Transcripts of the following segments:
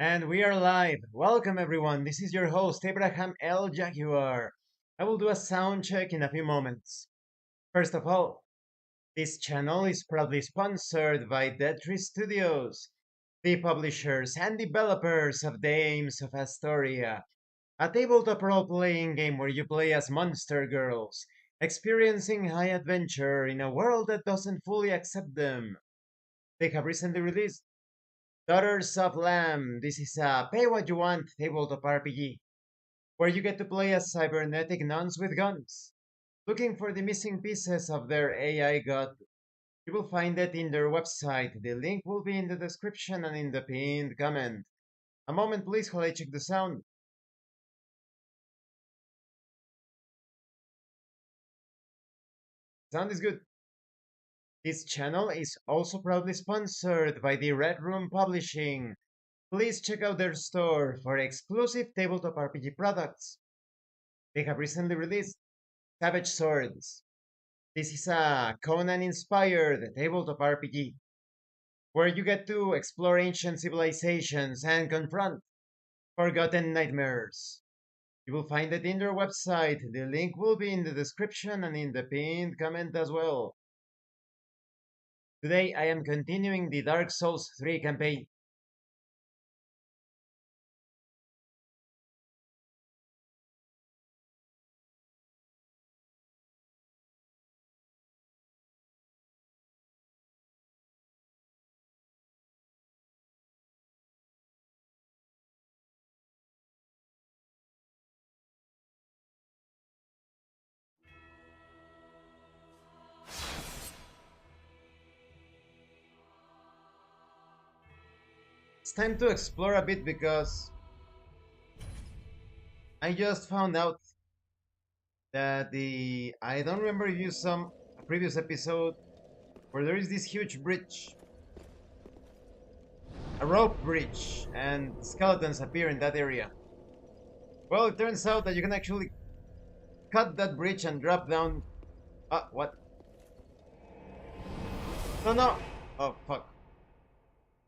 And we are live. Welcome everyone. This is your host Abraham L. Jaguar. I will do a sound check in a few moments. First of all, this channel is proudly sponsored by Dead3 Studios, the publishers and developers of Dames of Asstoria, a tabletop role-playing game where you play as monster girls, experiencing high adventure in a world that doesn't fully accept them. They have recently released Daughters of Lamb. This is a pay what you want tabletop RPG where you get to play as cybernetic nuns with guns, looking for the missing pieces of their AI god. You will find it in their website. The link will be in the description and in the pinned comment. A moment, please, while I check the sound. Sound is good. This channel is also proudly sponsored by the Red Room Publishing. Please check out their store for exclusive tabletop RPG products. They have recently released Savage Swords. This is a Conan-inspired tabletop RPG where you get to explore ancient civilizations and confront forgotten nightmares. You will find it in their website. The link will be in the description and in the pinned comment as well. Today I am continuing the Dark Souls 3 campaign. It's time to explore a bit because I just found out that I don't remember if you saw a previous episode where there is this huge bridge, a rope bridge, and skeletons appear in that area. Well, it turns out that you can actually cut that bridge and drop down. What? No, no. Oh, fuck.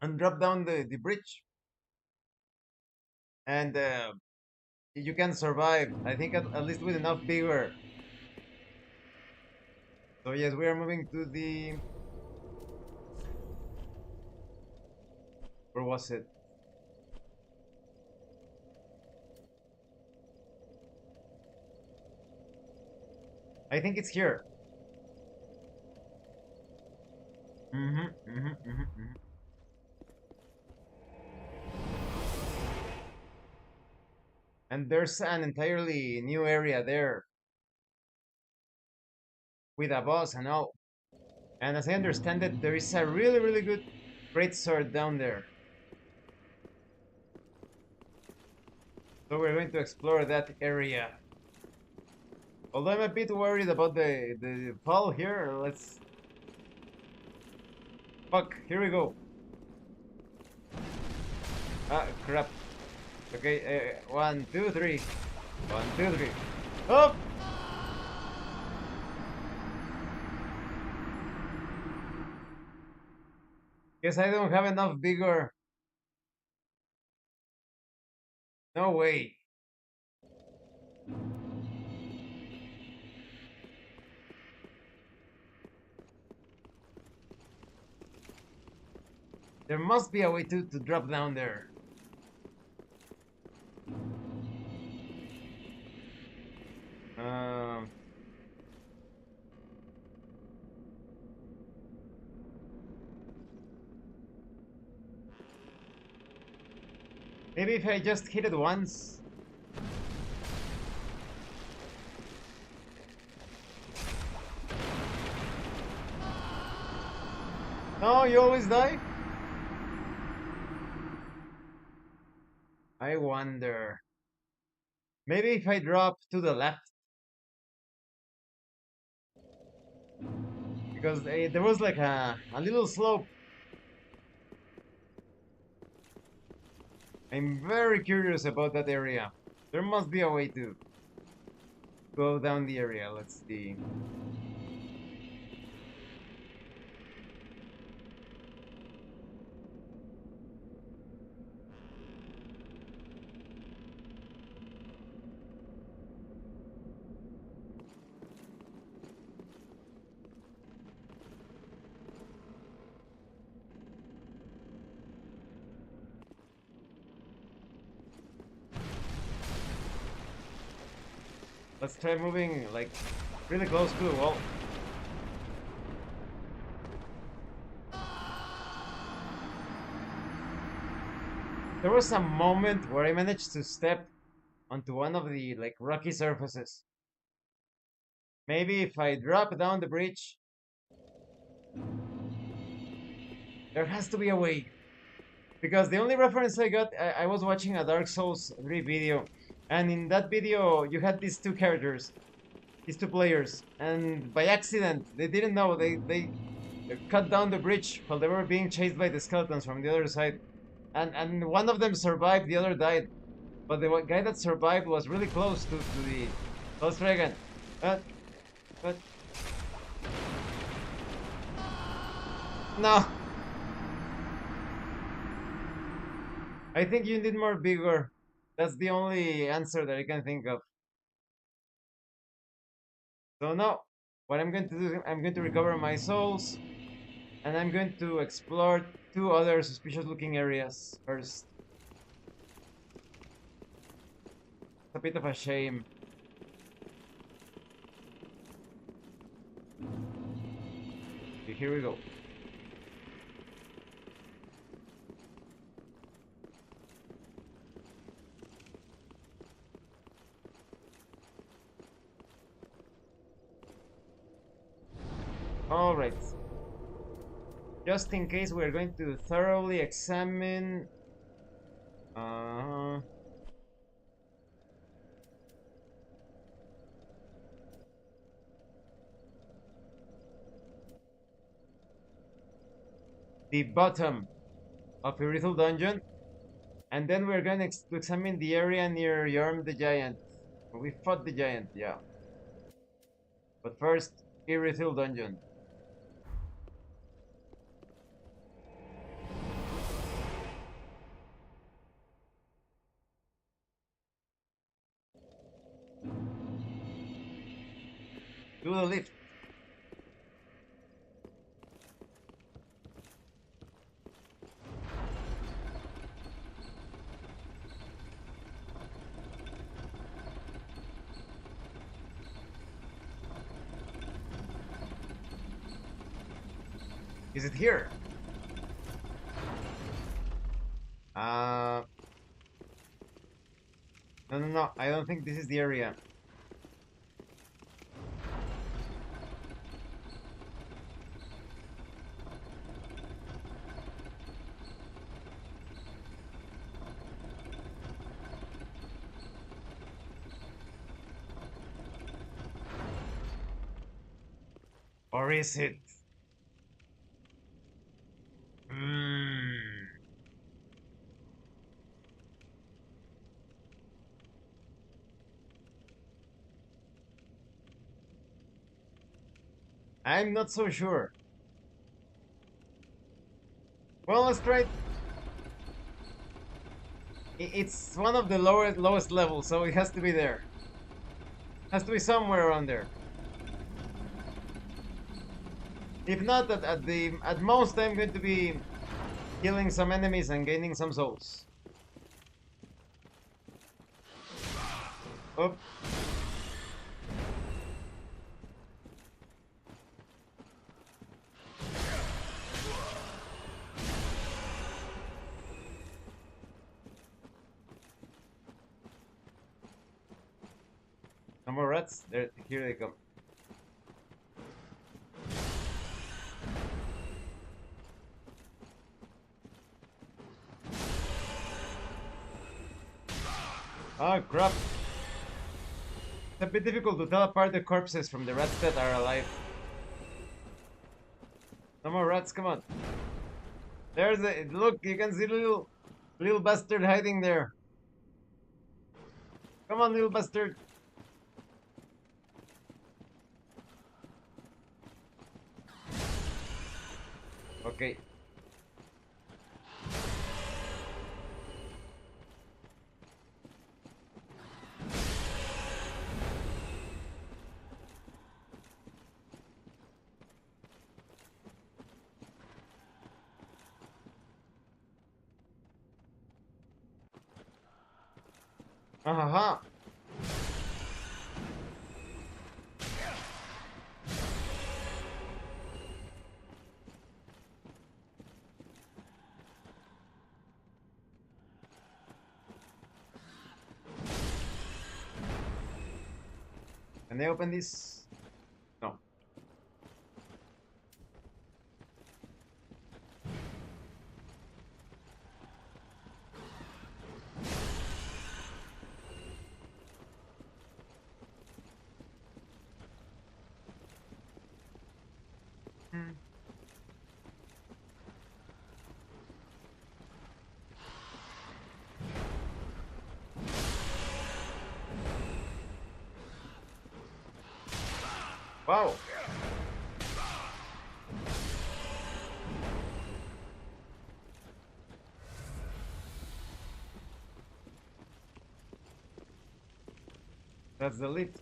And drop down the bridge. And you can survive. I think at least with enough vigor. So, yes, we are moving to the. Where was it? I think it's here. Mm-hmm. And there's an entirely new area there with a boss and all. And as I understand it, there is a really, really good great sword down there. So we're going to explore that area. Although I'm a bit worried about the fall here, let's... Fuck, here we go. Ah, crap. Okay, 1, 2, 3. 1, 2, 3. Oh! Guess I don't have enough vigor. No way. There must be a way to drop down there. Um... Maybe if I just hit it once. No, you always die? I wonder. Maybe if I drop to the left. Because there was like a little slope. I'm very curious about that area. There must be a way to go down the area. Let's see. Let's try moving like really close to the wall. There was a moment where I managed to step onto one of the like rocky surfaces. Maybe if I drop down the bridge, there has to be a way. Because the only reference I got, I was watching a Dark Souls 3 video, and in that video you had these two characters, these two players, and by accident, they didn't know, they cut down the bridge while they were being chased by the skeletons from the other side. And one of them survived, the other died. But the guy that survived was really close to the Ghost Dragon. But no. I think you need more vigor. That's the only answer that I can think of. So no, what I'm going to do, I'm going to recover my souls, and I'm going to explore two other suspicious looking areas first. It's a bit of a shame. Okay, here we go. All right. Just in case, we're going to thoroughly examine the bottom of Irithel Dungeon, and then we're going to examine the area near Yorm the Giant. We fought the giant, yeah. But first, Irithel Dungeon. Do the lift. Is it here? No. I don't think this is the area. Or is it? I'm not so sure. Well, let's try. It's one of the lowest levels, so it has to be there. Has to be somewhere around there. If not, at most, I'm going to be killing some enemies and gaining some souls. Oh. No more rats. There, here they come. Oh crap! It's a bit difficult to tell apart the corpses from the rats that are alive. No more rats, come on. There's a look. You can see little bastard hiding there. Come on, little bastard. Okay. Aha. Can I open this? No. Hmm. Wow. That's the lift.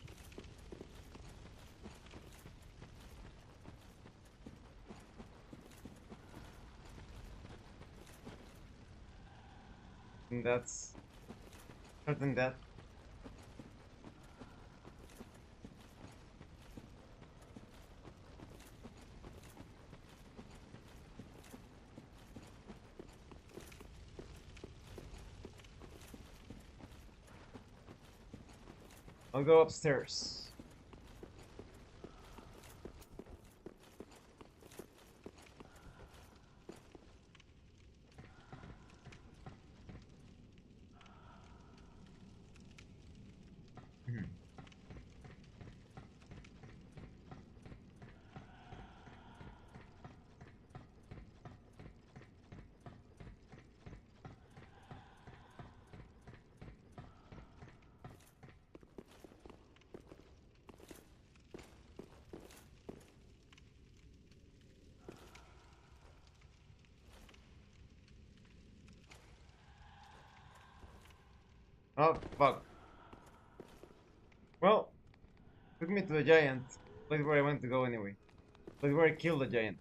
And that's certain that. I'll go upstairs. Mhm. Oh, fuck. Well, took me to the giant. Place where I want to go anyway. Place where I killed the giant.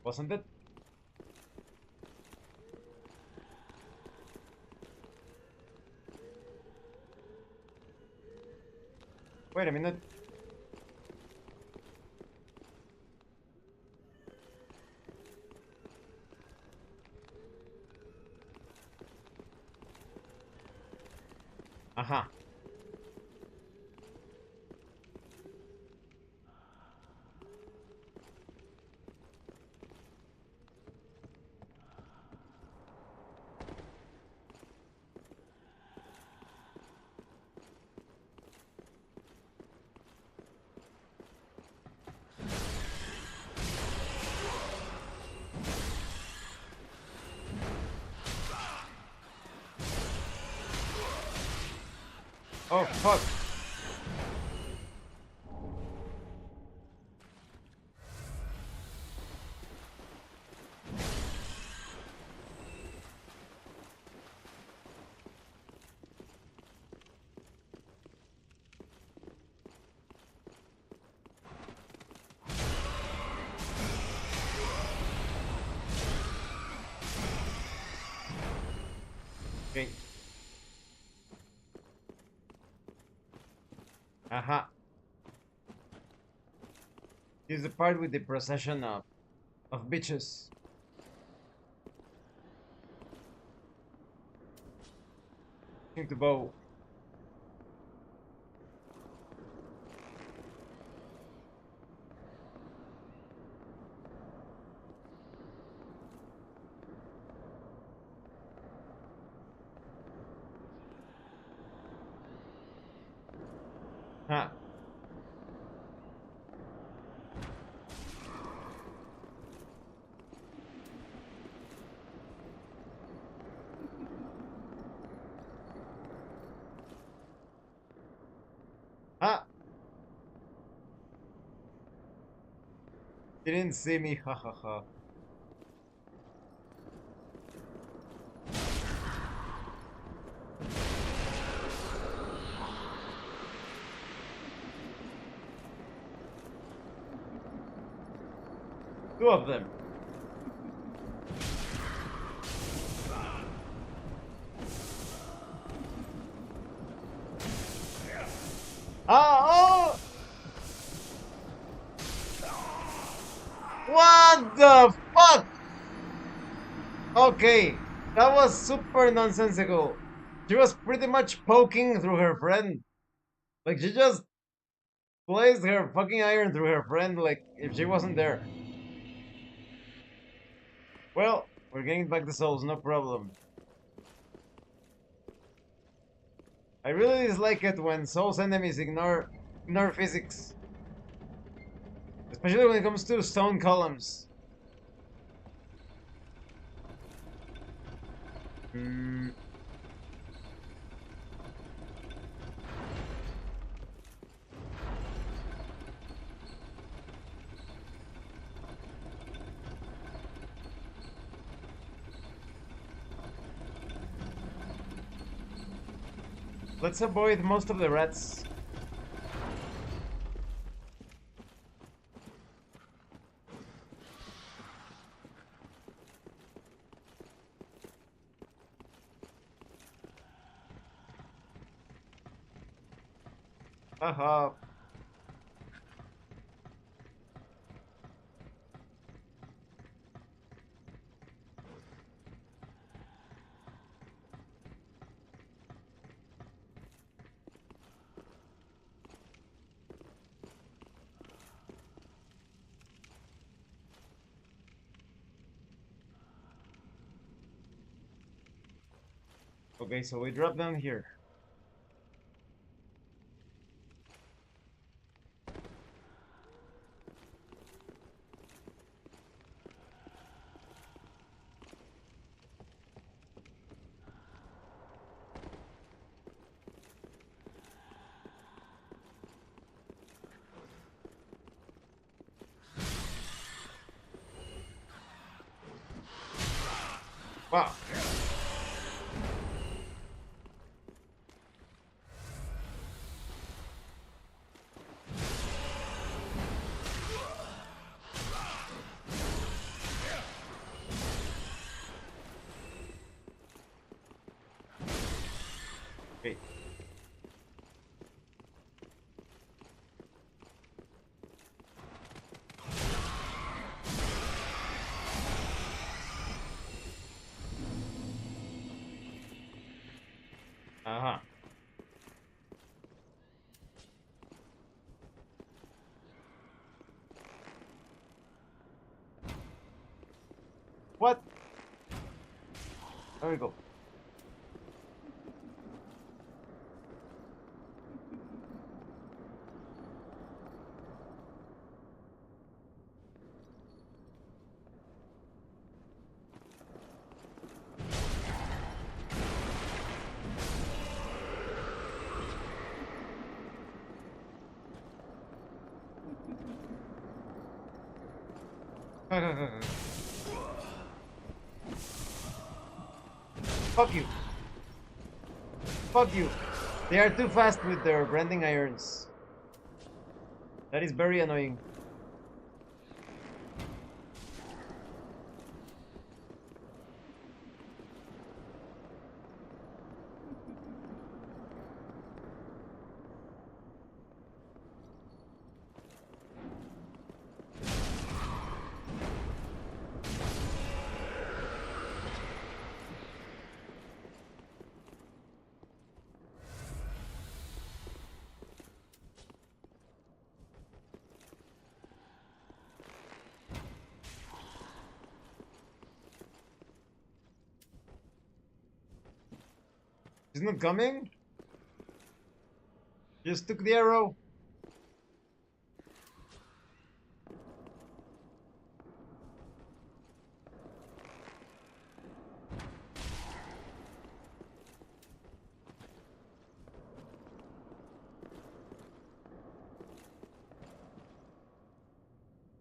Wasn't it? Wait a minute. Aha. Oh, fuck. Okay. Aha. This is the part with the procession of bitches. Looking to bow. Ha. Ha. He didn't see me. Ha ha ha. Two of them. Ah, oh! What the fuck? Okay, that was super nonsensical. She was pretty much poking through her friend. Like, she just placed her fucking iron through her friend like if she wasn't there. Well, we're getting back the souls, no problem. I really dislike it when souls enemies ignore physics. Especially when it comes to stone columns. Hmm. Let's avoid most of the rats. Haha. Okay, so we drop down here. Wow. Okay. Uh-huh. What? There we go. Fuck you. Fuck you. They are too fast with their branding irons. That is very annoying. He's not coming? Just took the arrow.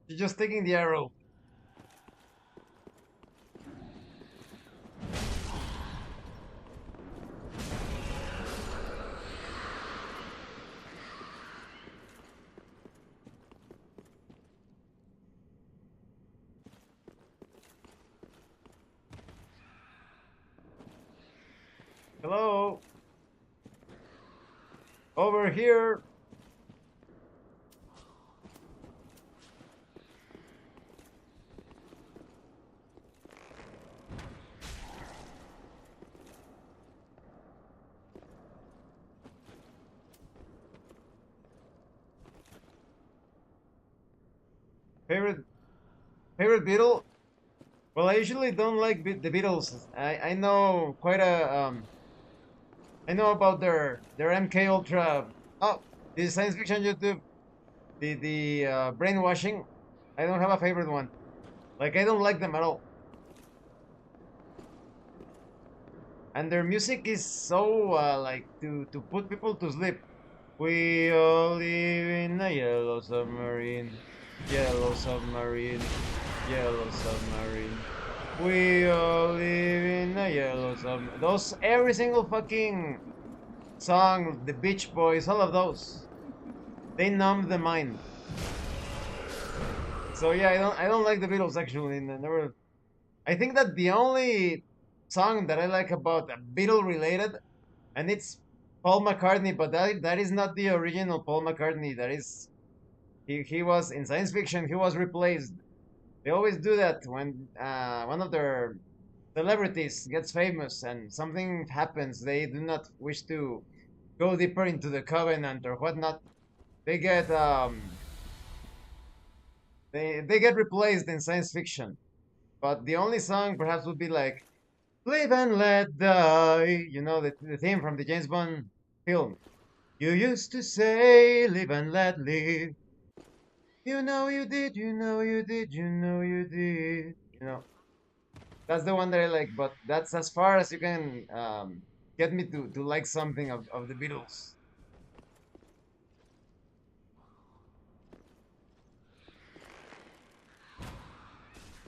She's just taking the arrow. Hello? Over here. Favorite favorite Beatle? Well, I usually don't like the Beatles. I know quite a I know about their MK Ultra. Oh, the science fiction YouTube, the brainwashing. I don't have a favorite one. Like I don't like them at all. And their music is so like to put people to sleep. We all live in a yellow submarine, yellow submarine, yellow submarine. We all live in a yellow submarine. Those every single fucking song, the Beach Boys, all of those, they numb the mind. So yeah, I don't like the Beatles actually. Never. I think that the only song that I like about a Beatle related, and it's Paul McCartney, but that is not the original Paul McCartney. That is he was in science fiction. He was replaced. They always do that when one of their celebrities gets famous and something happens. They do not wish to go deeper into the covenant or whatnot. They get they get replaced in science fiction. But the only song perhaps would be like "Live and Let Die." You know the theme from the James Bond film. You used to say "Live and let live." You know you did. You know you did. You know you did. You know that's the one that I like. But that's as far as you can get me to like something of the Beatles.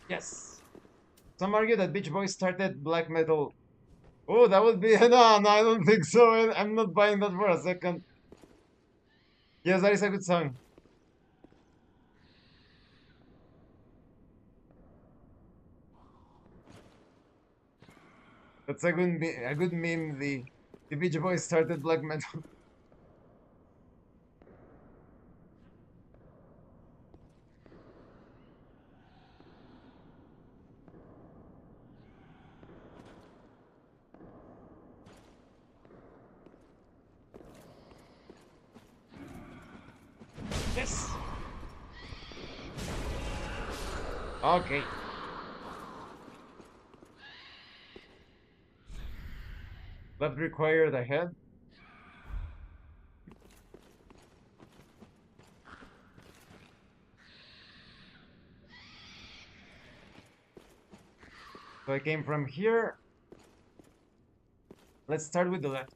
Yes. Some argue that Beach Boys started black metal. Oh, that would be no, I don't think so. I'm not buying that for a second. Yes, that is a good song. That's a good meme. The Beach Boys started black metal. Yes. Okay. That required a head. So I came from here. Let's start with the left.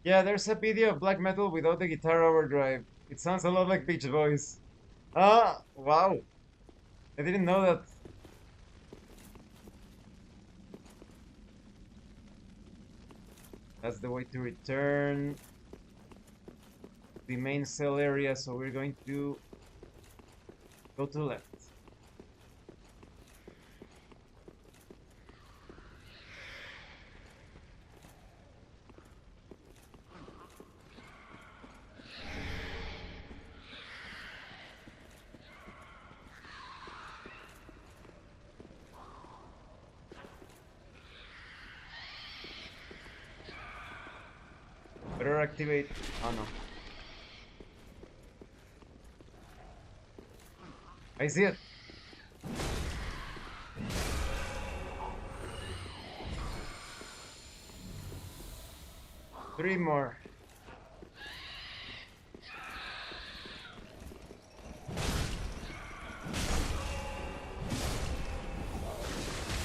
Yeah, there's a video of black metal without the guitar overdrive. It sounds a lot like Beach Boys. Ah, wow. I didn't know that. That's the way to return the main cell area, so we're going to go to the left. Better activate. Oh no. I see it. Three more.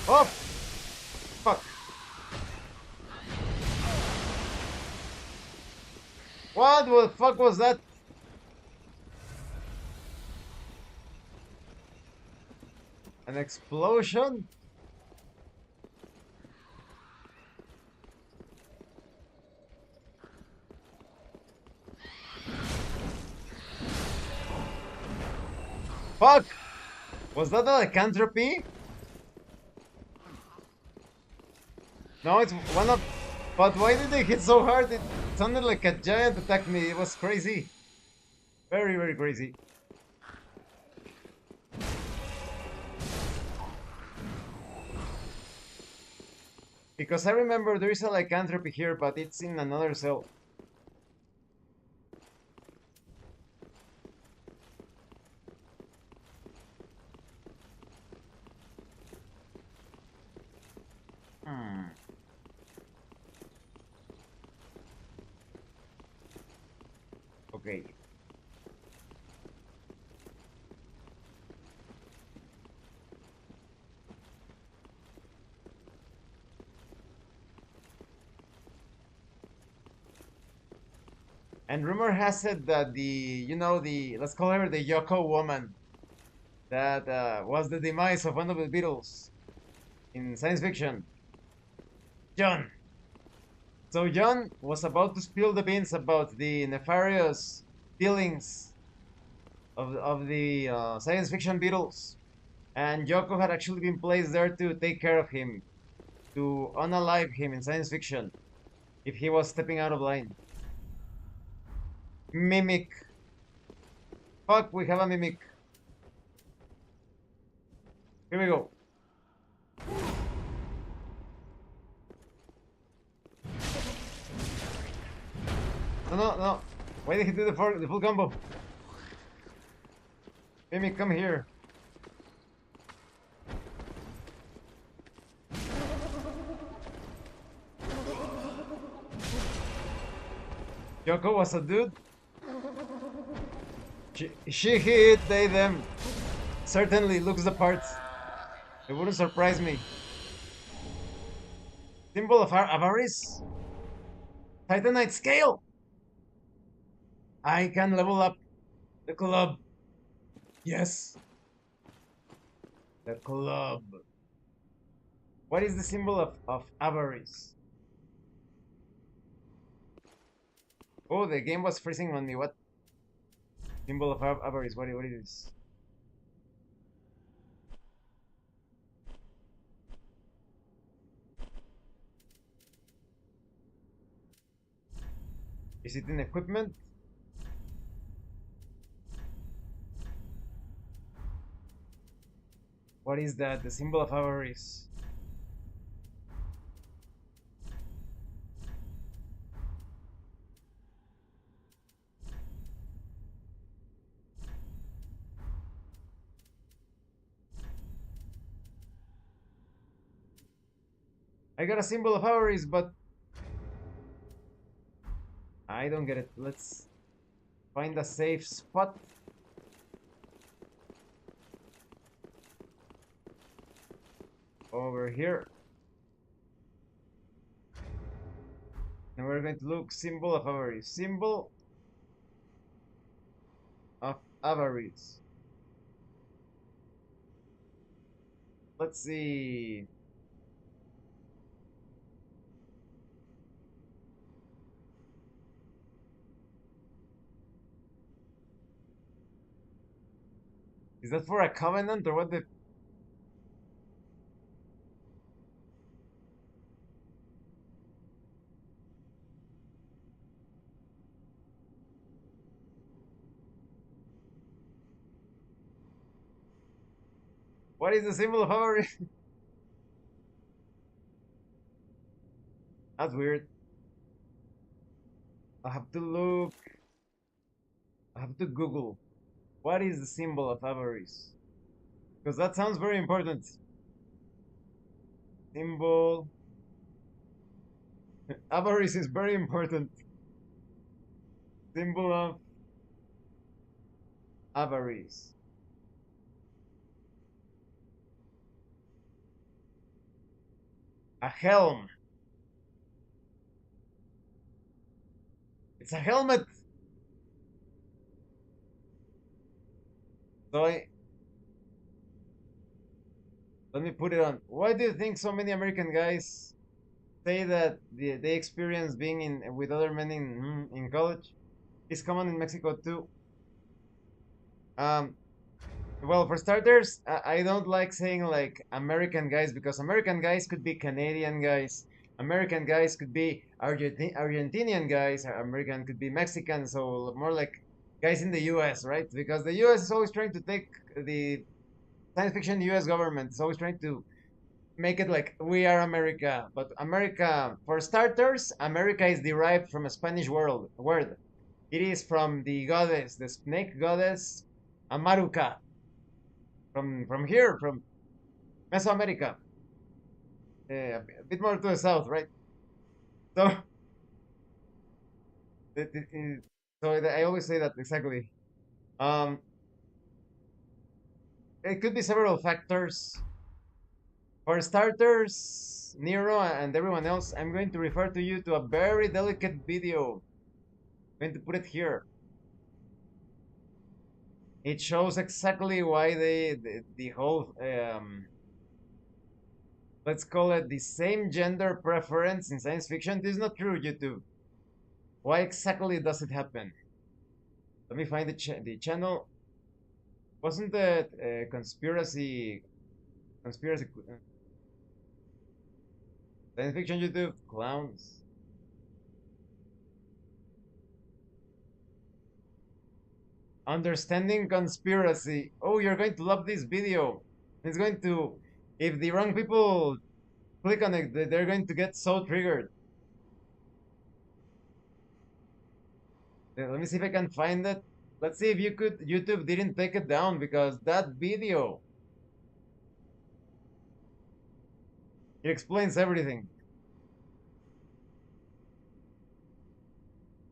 Oh! Fuck. What the fuck was that? An explosion? Fuck! Was that a lycanthropy? No, it's one of... But why did they hit so hard? It sounded like a giant attacked me. It was crazy. Very, very crazy. Because I remember there is a lycanthropy here, but it's in another cell. Hmm. Okay. And rumor has it that let's call her the Yoko woman, that was the demise of one of the Beatles in science fiction, John. So John was about to spill the beans about the nefarious dealings of the science fiction Beatles, and Yoko had actually been placed there to take care of him, to unalive him in science fiction if he was stepping out of line. Mimic. Fuck, we have a mimic. Here we go. No, no, no. Why did he do the full combo? Mimic, come here. Yoko was a dude. She hit, they, them. Certainly looks the part. It wouldn't surprise me. Symbol of avarice. Titanite scale. I can level up the club. Yes. The club. What is the symbol of avarice? Oh, the game was freezing on me. What? Symbol of avarice. What it is? Is it in equipment? What is that? The symbol of avarice. I got a symbol of avarice, but I don't get it. Let's find a safe spot. Over here. And we're going to look symbol of avarice. Symbol of avarice. Let's see. Is that for a covenant or what the? What is the symbol of avarice? That's weird. I have to look. I have to Google. What is the symbol of avarice? Because that sounds very important. Symbol. Avarice is very important. Symbol of avarice. A helm. It's a helmet. So let me put it on. Why do you think so many American guys say that they experience being in with other men in college? It's common in Mexico too. Um, well, for starters, I don't like saying like American guys because American guys could be Canadian guys. American guys could be Argentinian guys. American could be Mexican. So more like guys in the U.S., right? Because the U.S. is always trying to take the science fiction U.S. government is always trying to make it like we are America. But America, for starters, America is derived from a Spanish word. It is from the goddess, the snake goddess, Amaruca, from here, from Mesoamerica, a bit more to the south, right? So, I always say that exactly. Um, it could be several factors. For starters, Nero and everyone else, I'm going to refer to you to a very delicate video. I'm going to put it here. It shows exactly why the whole let's call it the same gender preference in science fiction. This is not true, YouTube. Why exactly does it happen? Let me find the channel. Wasn't that conspiracy science fiction YouTube clowns? Understanding conspiracy. Oh, you're going to love this video. It's going to, if the wrong people click on it, they're going to get so triggered. Let me see if I can find it. Let's see if YouTube didn't take it down because that video, it explains everything.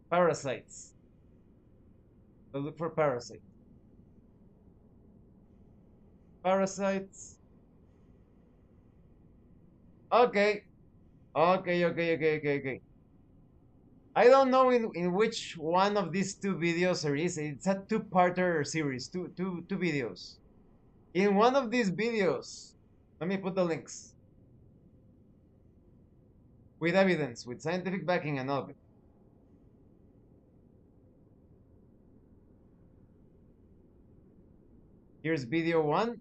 Parasites. So look for parasites. Parasites. Okay. Okay. I don't know in which one of these two videos there is. It's a two-parter series, two videos. In one of these videos, let me put the links with evidence, with scientific backing and all of it. Here's video one.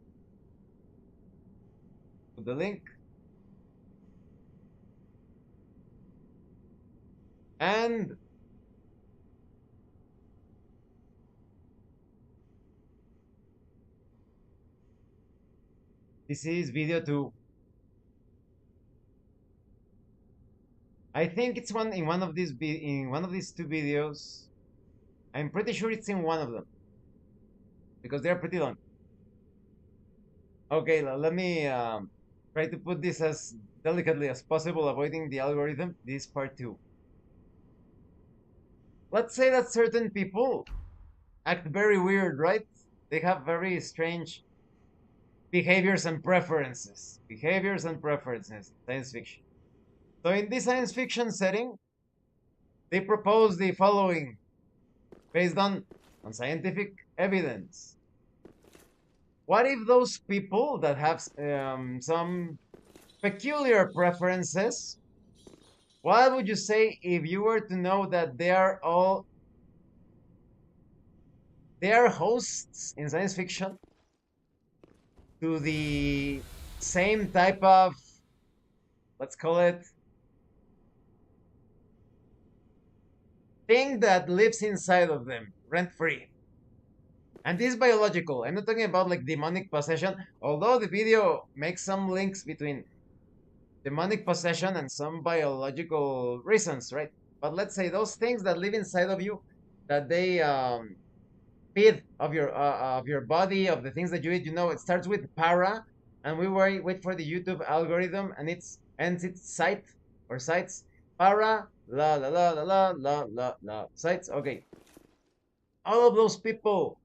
Put the link. And this is video two. I think it's in one of these two videos. I'm pretty sure it's in one of them because they're pretty long. Okay, let me try to put this as delicately as possible, avoiding the algorithm. This is part two. Let's say that certain people act very weird, right? They have very strange behaviors and preferences. Behaviors and preferences, science fiction. So in this science fiction setting, they propose the following based on scientific evidence. What if those people that have some peculiar preferences, what would you say if you were to know that they are hosts in science fiction to the same type of, let's call it, thing that lives inside of them, rent free? And this is biological. I'm not talking about like demonic possession, although the video makes some links between demonic possession and some biological reasons, right? But let's say those things that live inside of you, that they feed of your body, of the things that you eat. You know, it starts with para, and we wait for the YouTube algorithm, and it's ends its site or sites. Para la sites. Okay, all of those people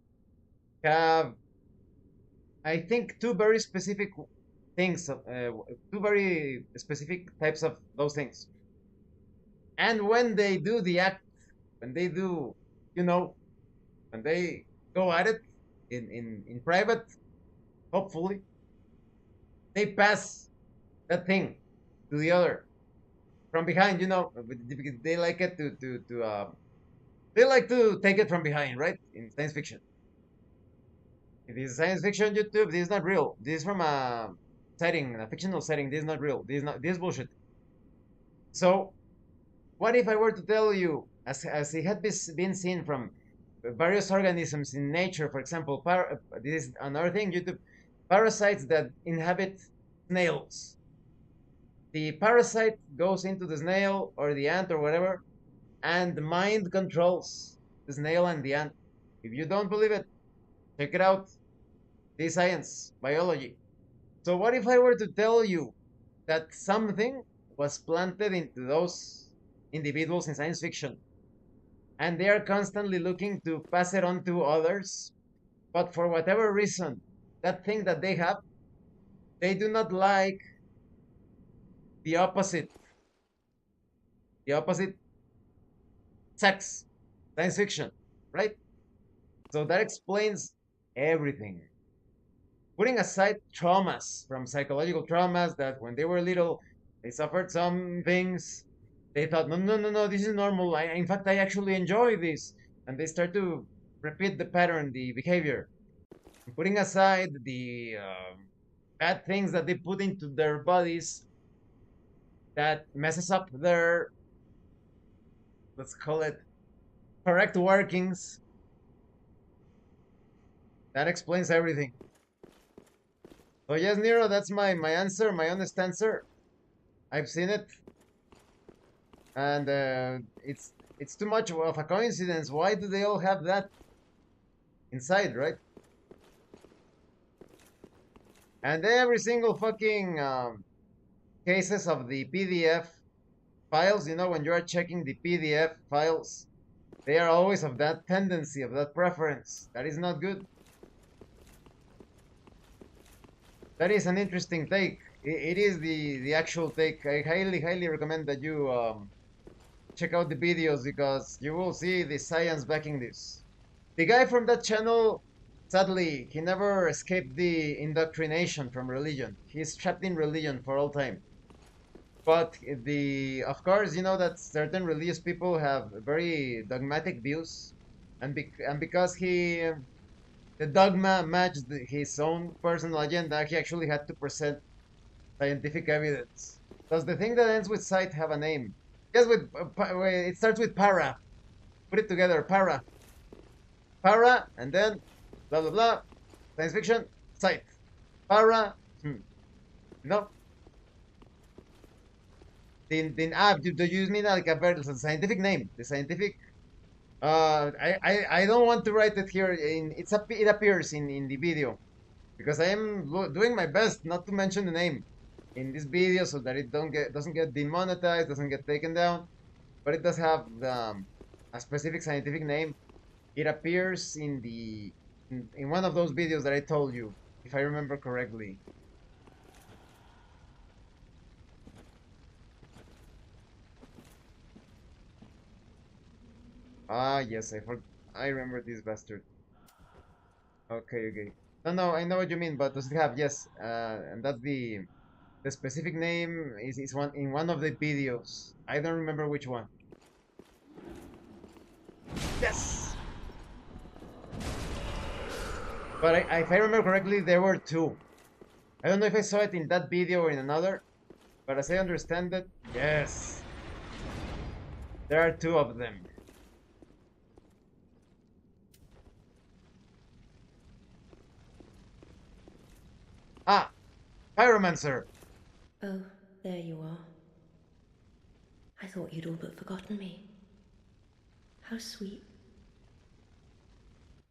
have, I think, two very specific things, two very specific types of those things. And when they do the act, when they do, you know, when they go at it in private, hopefully, they pass that thing to the other from behind, you know, because they like it they like to take it from behind, right? In science fiction. If it's science fiction YouTube, this is not real. This is from a setting, a fictional setting. This is not real. This is bullshit. So, what if I were to tell you, as it had been seen from various organisms in nature, for example, this is another thing, YouTube, parasites that inhabit snails. The parasite goes into the snail or the ant or whatever, and the mind controls the snail and the ant. If you don't believe it, check it out. This science, biology. So what if I were to tell you that something was planted into those individuals in science fiction, and they are constantly looking to pass it on to others, but for whatever reason, that thing that they have, they do not like the opposite, the opposite sex, science fiction, right? So that explains everything. Putting aside traumas from psychological traumas that when they were little, they suffered some things. They thought, no, no, no, no, this is normal. In fact, I actually enjoy this. And they start to repeat the pattern, the behavior. Putting aside the bad things that they put into their bodies that messes up their, let's call it, correct workings, that explains everything. So yes, Nero, that's my answer, my honest answer. I've seen it, and it's too much of a coincidence. Why do they all have that inside, right? And every single fucking cases of the PDF files, you know, when you are checking the PDF files, they are always of that tendency, of that preference. That is not good. That is an interesting take. It is the actual take. I highly recommend that you check out the videos because you will see the science backing this. The guy from that channel, sadly, he never escaped the indoctrination from religion. He's trapped in religion for all time. But of course, you know that certain religious people have very dogmatic views, and because the dogma matched his own personal agenda, he actually had to present scientific evidence. Does the thing that ends with sight have a name? Yes, it starts with para. Put it together, para. Para, and then blah blah blah. Science fiction, sight. Para. No. Do you mean like a scientific name? The scientific. I don't want to write it here. It appears in the video because I am doing my best not to mention the name in this video so that it doesn't get demonetized, doesn't get taken down. But it does have a specific scientific name. It appears in one of those videos that I told you, if I remember correctly. Ah, yes, I remember this bastard. Okay, okay. No, no, I know what you mean, but does it have, yes, and that's the specific name is one in one of the videos. I don't remember which one. Yes! But if I remember correctly, there were two. I don't know if I saw it in that video or in another, but as I understand it, yes. There are two of them. Ah, Pyromancer. Oh, there you are. I thought you'd all but forgotten me. How sweet.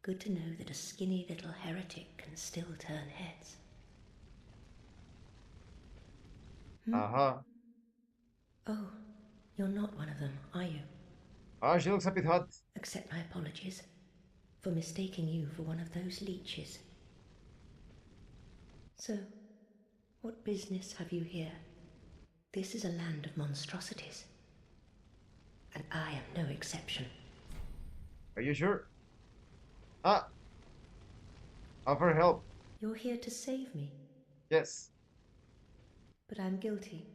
Good to know that a skinny little heretic can still turn heads. Uh-huh. Oh, you're not one of them, are you? Oh, she looks a bit hot. Accept my apologies for mistaking you for one of those leeches. So, what business have you here? This is a land of monstrosities, and I am no exception. Are you sure? Ah, offer help. You're here to save me, Yes. but I'm guilty.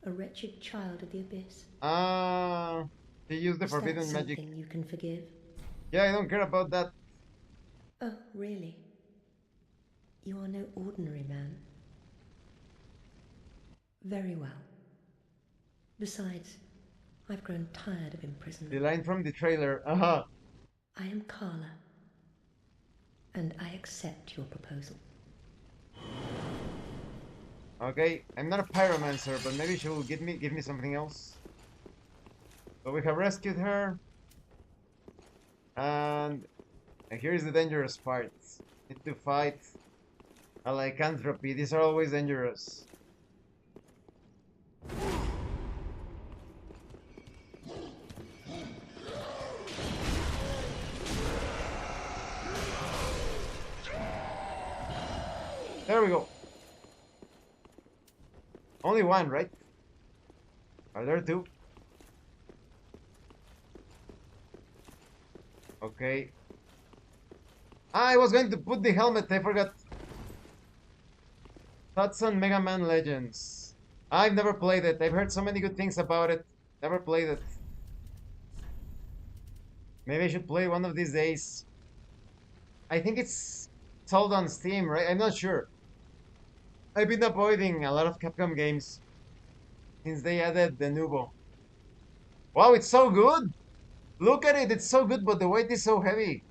A wretched child of the abyss. Ah, she used the Is that forbidden magic. something you can forgive? Yeah, I don't care about that. Oh, really? You are no ordinary man. Very well. Besides, I've grown tired of The imprisonment. line from the trailer. Uh-huh. I am Carla, and I accept your proposal. Okay, I'm not a pyromancer, but maybe she will give me something else. So we have rescued her, and here's the dangerous part. Need to fight a lycanthropy. These are always dangerous. There we go. Only one, right? Are there two? Okay. I was going to put the helmet, I forgot. Thoughts on Mega Man Legends. I've never played it. I've heard so many good things about it. Never played it. Maybe I should play one of these days. I think it's sold on Steam, right? I'm not sure. I've been avoiding a lot of Capcom games since they added the Nubo. Wow, it's so good! Look at it, it's so good, but the weight is so heavy.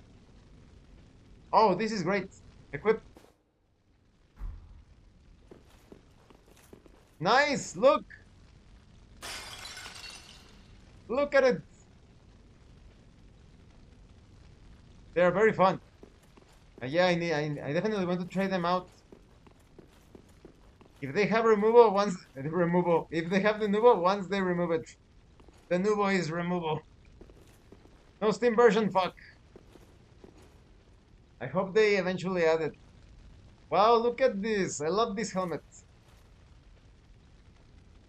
Oh, this is great. Equip. Nice, look! Look at it! They're very fun. Yeah, I definitely want to try them out. If they have removal, once removal. If they have the Nubo, once they remove it. The Nubo is removal. No Steam version, fuck. I hope they eventually add it. Wow, look at this. I love this helmet.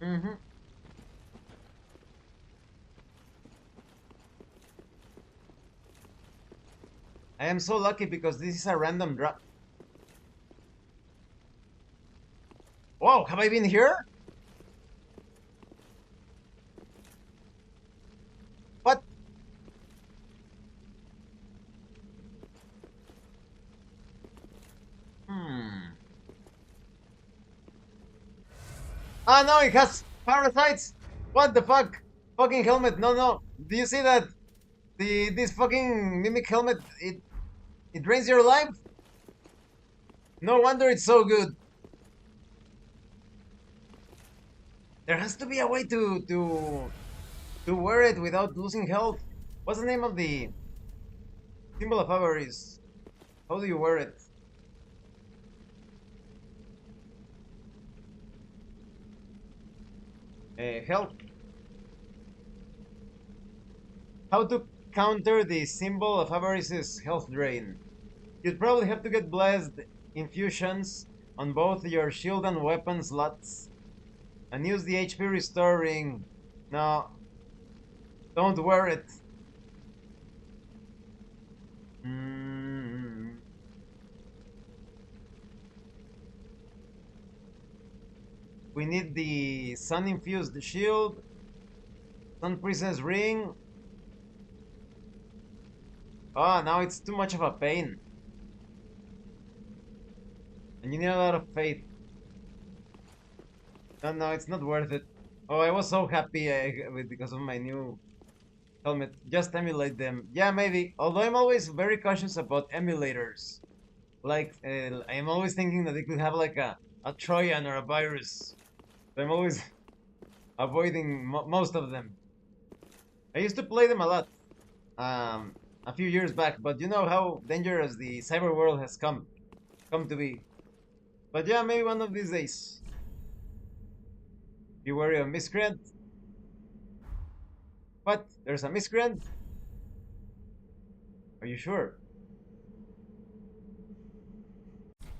Mm-hmm. I am so lucky because this is a random drop. Whoa, have I been here? What? Hmm. Ah, no, it has parasites? What the fuck? Fucking helmet, no, no. Do you see that? This fucking mimic helmet, it drains your life? No wonder it's so good. There has to be a way to wear it without losing health. What's the name of the symbol of avarice? How do you wear it? Health. How to counter the symbol of avarice's health drain? You'd probably have to get blessed infusions on both your shield and weapon slots and use the HP restoring. No, don't wear it. Mm. We need the sun infused shield, sun princess ring. Oh, now it's too much of a pain. And you need a lot of faith. No, no, it's not worth it. Oh, I was so happy because of my new helmet. Just emulate them. Yeah, maybe. Although I'm always very cautious about emulators. Like, I'm always thinking that it could have like a Trojan or a virus. So I'm always avoiding most of them. I used to play them a lot. A few years back, but you know how dangerous the cyber world has come to be. But yeah, maybe one of these days. You worry a miscreant? What? There's a miscreant? Are you sure?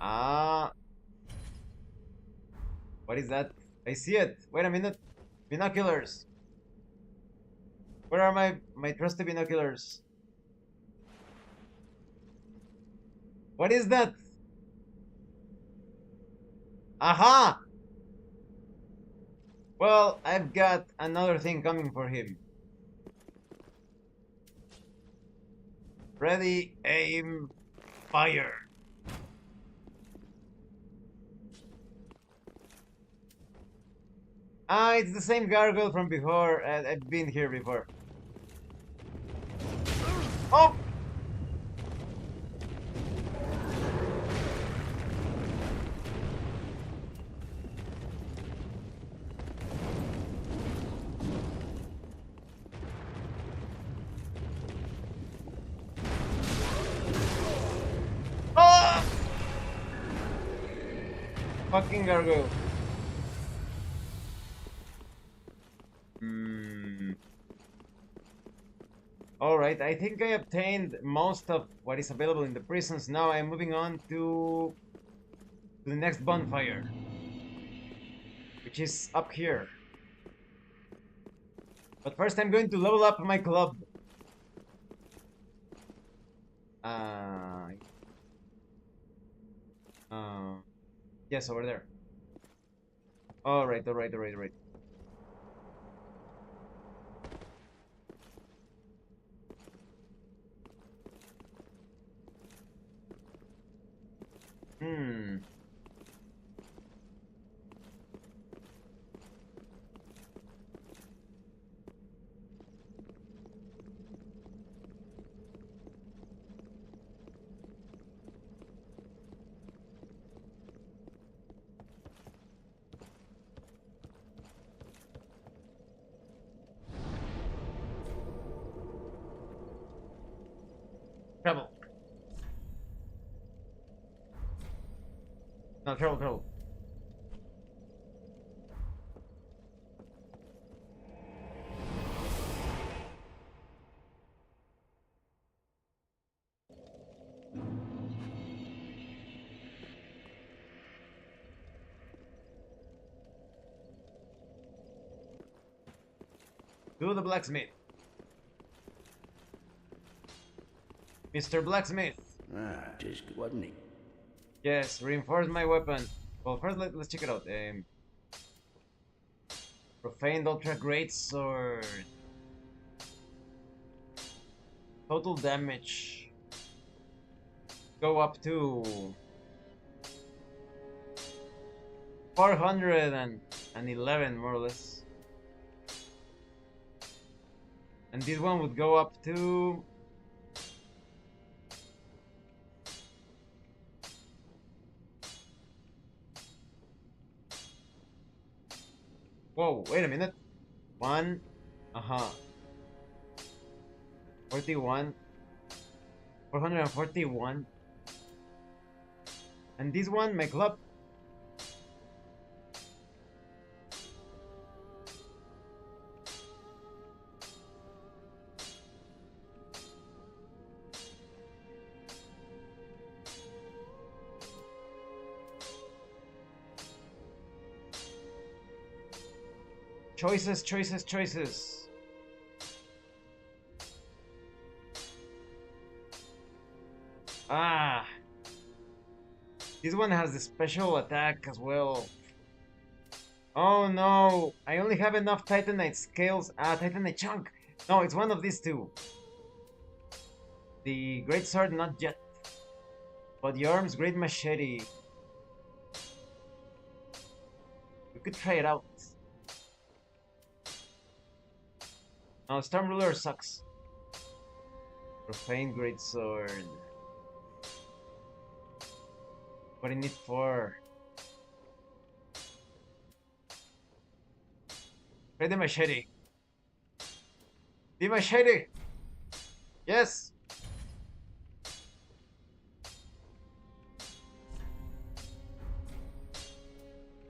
Ah, what is that? I see it. Wait a minute. Binoculars. Where are my trusty binoculars? What is that? Aha! Well, I've got another thing coming for him. Ready, aim, fire. Ah, it's the same gargoyle from before. I've been here before. Oh! Fucking gargoyle. Hmm. Alright, I think I obtained most of what is available in the prisons. Now I'm moving on to the next bonfire, which is up here. But first I'm going to level up my club. Uh, uh, yes, over there. Alright, alright, alright, alright. Hmm. Trouble. No, trouble, trouble. Do the blacksmith. Mr. Blacksmith. Ah, just good, wasn't he? Yes, reinforce my weapon. Well, first let's check it out. Profaned Ultra Great Sword. Total damage. Go up to 411, more or less. And this one would go up to... Whoa, wait a minute. 41. 441. And this one, my club. Choices, choices, choices. Ah. This one has the special attack as well. Oh no, I only have enough Titanite scales. Titanite chunk. No, it's one of these two. The Great Sword, not yet. But the arms, Great Machete. We could try it out. No, Storm Ruler sucks. Profane Great Sword. What do you need for? Try the machete. The machete! Yes!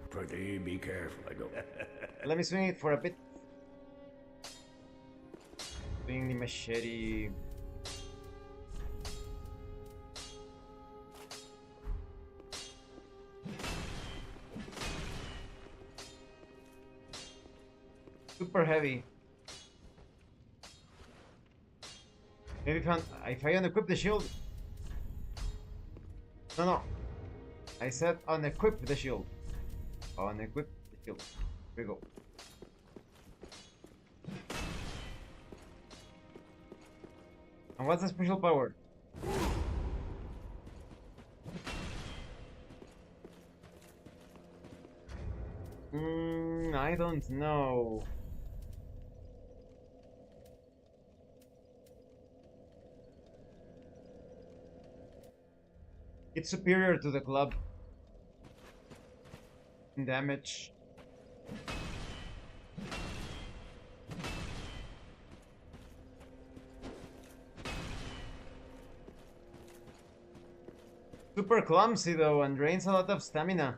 Pretty be careful, I go. Let me swing it for a bit. Swing the machete. Super heavy. Maybe if I unequip the shield. No. I said unequip the shield. Unequip the shield. Here we go. And what's the special power? I don't know. It's superior to the club in damage. Super clumsy though and drains a lot of stamina.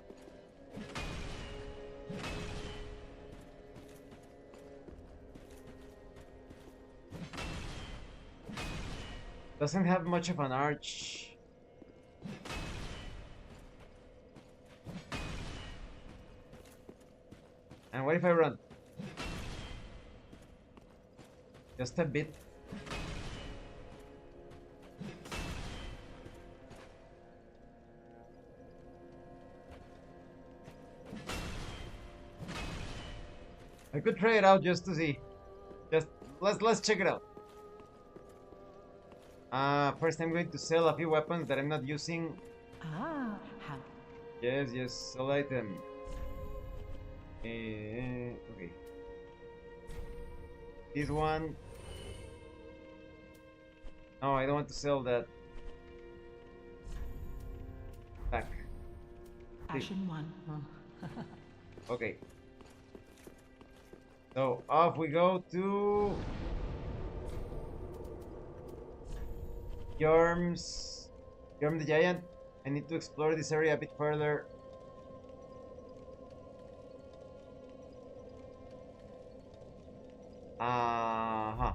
Doesn't have much of an arch. And what if I run? Just a bit. I could try it out just to see. Just let's check it out. First I'm going to sell a few weapons that I'm not using. Ah, how Yes, sell item. Okay. This one. No, I don't want to sell that. Back. Ashen one. Okay. So off we go to Yorm the Giant. I need to explore this area a bit further. Uh-huh.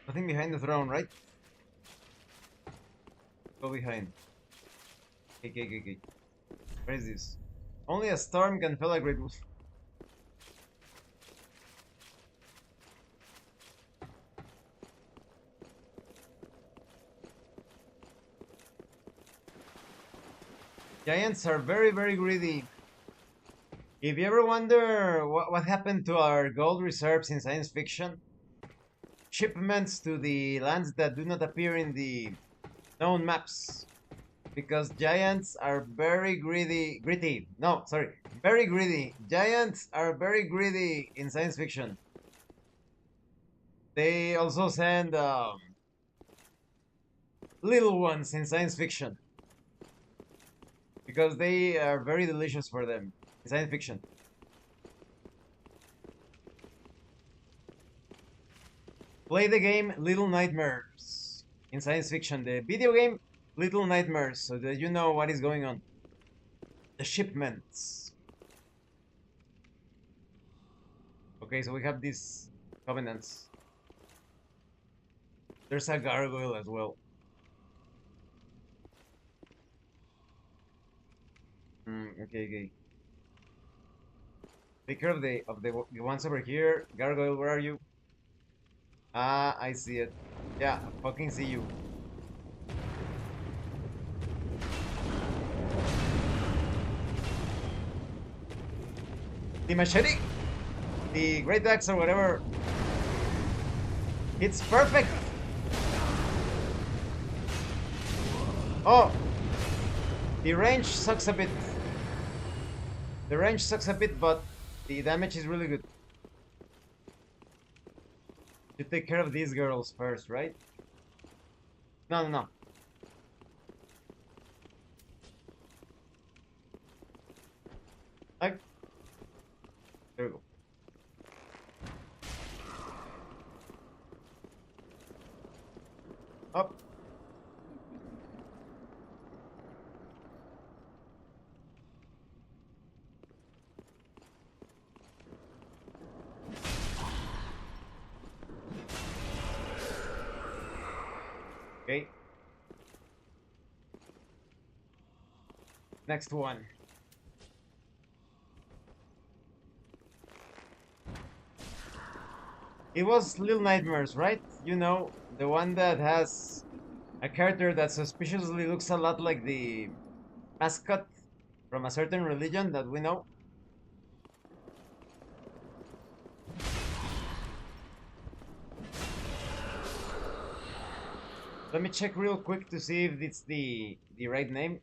Nothing behind the throne, right? Go behind. Okay. What is this? Only a storm can fell a great wolf. Giants are very, very greedy. If you ever wonder what happened to our gold reserves in science fiction, shipments to the lands that do not appear in the known maps. Because giants are very greedy. No, sorry, very greedy. Giants are very greedy in science fiction. They also send little ones in science fiction. Because they are very delicious for them in science fiction. Play the game Little Nightmares in science fiction. The video game Little Nightmares, so that you know what is going on. The shipments. Okay, so we have these covenants. There's a gargoyle as well. Okay. Take care of the ones over here. Gargoyle, where are you? Ah, I see it. Yeah, fucking see you. The machete, the great axe or whatever, it's perfect. Oh, the range sucks a bit. The range sucks a bit, but the damage is really good. You take care of these girls first, right? No. Like, there we go. Up. Okay. Next one. It was Little Nightmares, right? You know, the one that has a character that suspiciously looks a lot like the mascot from a certain religion that we know. Let me check real quick to see if it's the right name.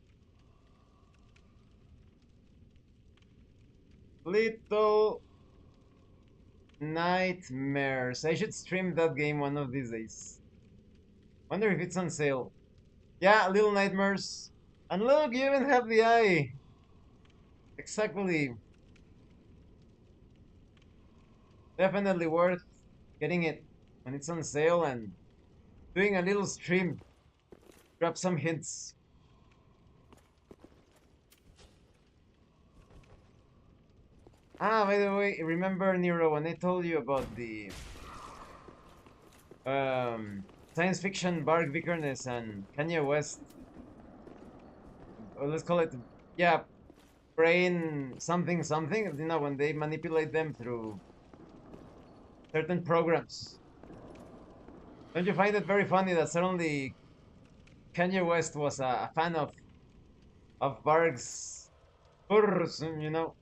Little Nightmares. I should stream that game one of these days. Wonder if it's on sale. Yeah, Little Nightmares. And look, you even have the eye. Exactly. Definitely worth getting it when it's on sale and doing a little stream. Grab some hints. Ah, by the way, remember Nero when I told you about the um, science fiction Bark Vickerness and Kanye West, or let's call it, yeah, brain something something, you know, when they manipulate them through certain programs. Don't you find it very funny that suddenly Kanye West was a fan of Bark's furs, you know?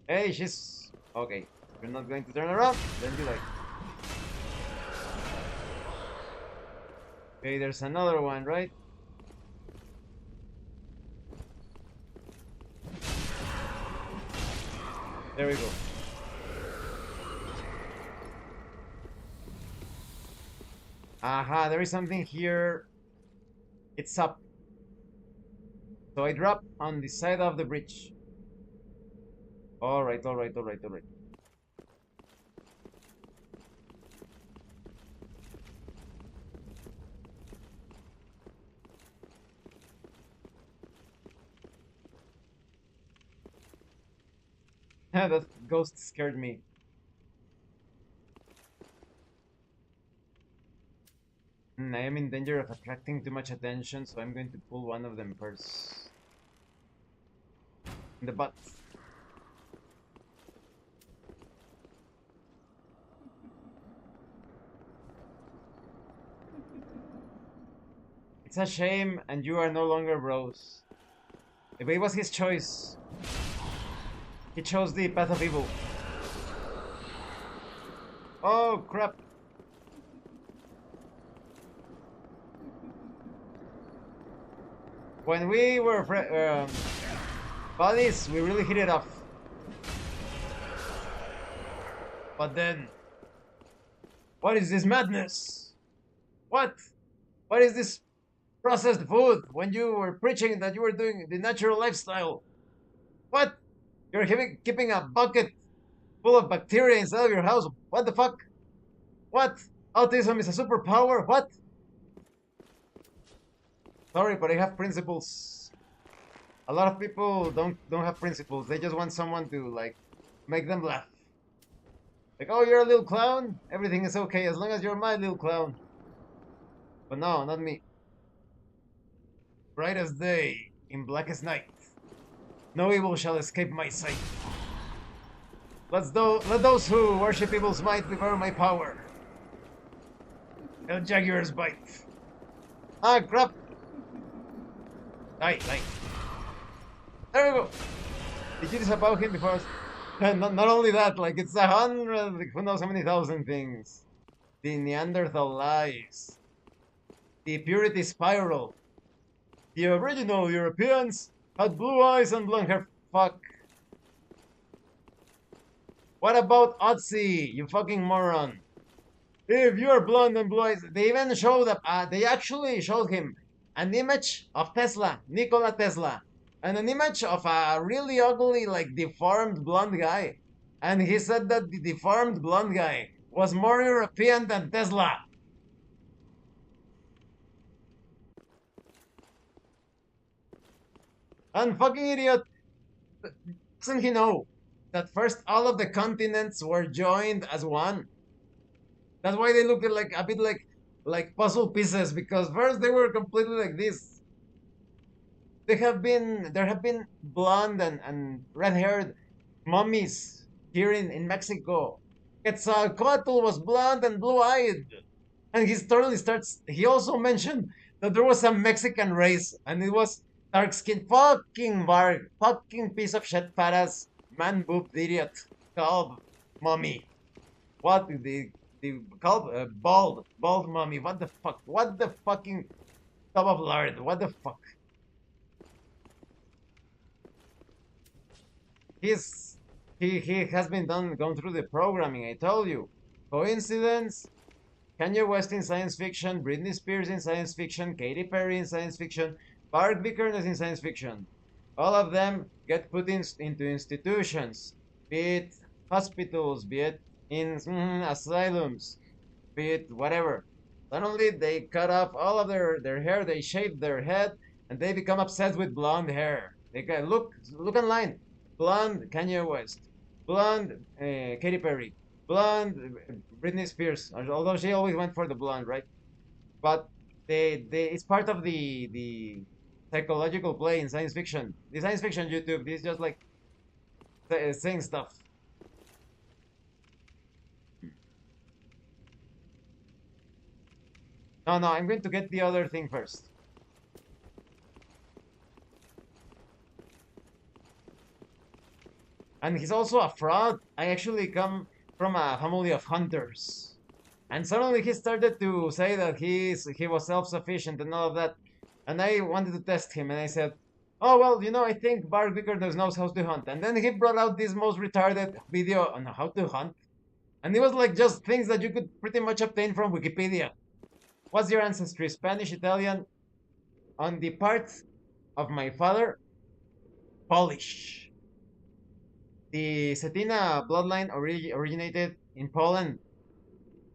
Hey, she's okay. You're not going to turn around, then you like. Okay, there's another one, right? There we go. Aha, there is something here. It's up. So I drop on the side of the bridge. Alright, alright, alright, alright. That ghost scared me. I am in danger of attracting too much attention, so I'm going to pull one of them first. In the butt. It's a shame, and you are no longer bros. But it was his choice. He chose the path of evil. Oh, crap. When we were buddies, we really hit it off. But then, what is this madness? What? What is this processed food when you were preaching that you were doing the natural lifestyle? What? You're keeping a bucket full of bacteria inside of your house. What the fuck? What? Autism is a superpower? What? Sorry, but I have principles. A lot of people don't have principles. They just want someone to like make them laugh. Like, oh, you're a little clown? Everything is okay as long as you're my little clown. But no, not me. Bright as day, in blackest night. No evil shall escape my sight. Let those who worship evil's might devour my power. El Jaguar's bite. Ah, crap. Die, die. There we go. Did you disavow him before? Not only that, like it's 100, like, who knows how many thousand things. The Neanderthal lies. The purity spiral. The original Europeans had blue eyes and blonde hair. Fuck. What about Otzi, you fucking moron? If you're blonde and blue eyes, they even showed up. They actually showed him an image of Tesla, Nikola Tesla, and an image of a really ugly, like deformed blonde guy. And he said that the deformed blonde guy was more European than Tesla. And fucking idiot, doesn't he know that first all of the continents were joined as one? That's why they look like a bit like puzzle pieces, because first they were completely like this. There have been blonde and red-haired mummies here in Mexico. Quetzalcoatl was blonde and blue-eyed. And he also mentioned that there was a Mexican race, and it was dark skin. Fucking bark. Fucking piece of shit fat ass man boobed idiot called mummy. What the called bald mummy. What the fuck? What the fucking tub of lard? What the fuck? He has been gone through the programming. I told you. Coincidence? Kanye West in science fiction, Britney Spears in science fiction, Katy Perry in science fiction, Bart Vickerness in science fiction. All of them get put into institutions, be it hospitals, be it in asylums, be it whatever. Suddenly they cut off all of their hair, they shave their head, and they become obsessed with blonde hair. They go, look online. blonde Kanye West, blonde Katy Perry, blonde Britney Spears. Although she always went for the blonde, right? But they it's part of the psychological play in science fiction. The science fiction YouTube is just like saying stuff. No, no, I'm going to get the other thing first. And he's also a fraud. I actually come from a family of hunters. And suddenly he started to say that he was self-sufficient and all of that. And I wanted to test him, and I said, "Oh well, I think Bart Vickers knows how to hunt." And then he brought out this most retarded video on how to hunt, and it was like just things that you could pretty much obtain from Wikipedia. What's your ancestry? Spanish, Italian? On the part of my father, Polish. The Cetina bloodline originated in Poland.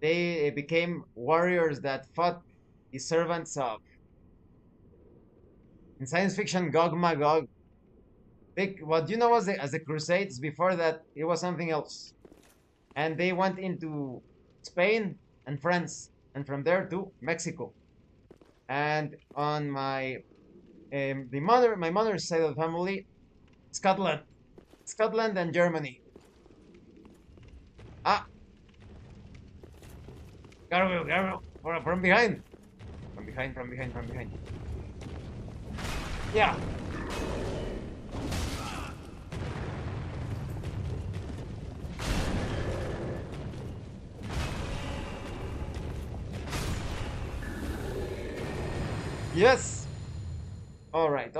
They became warriors that fought the servants of, in science fiction, Gog Magog. What you know as the Crusades. Before that, it was something else. And they went into Spain and France, and from there to Mexico. And on my mother's side of the family, Scotland and Germany. Ah, Gargoyle, from behind, from behind. Yeah. Yes. All right.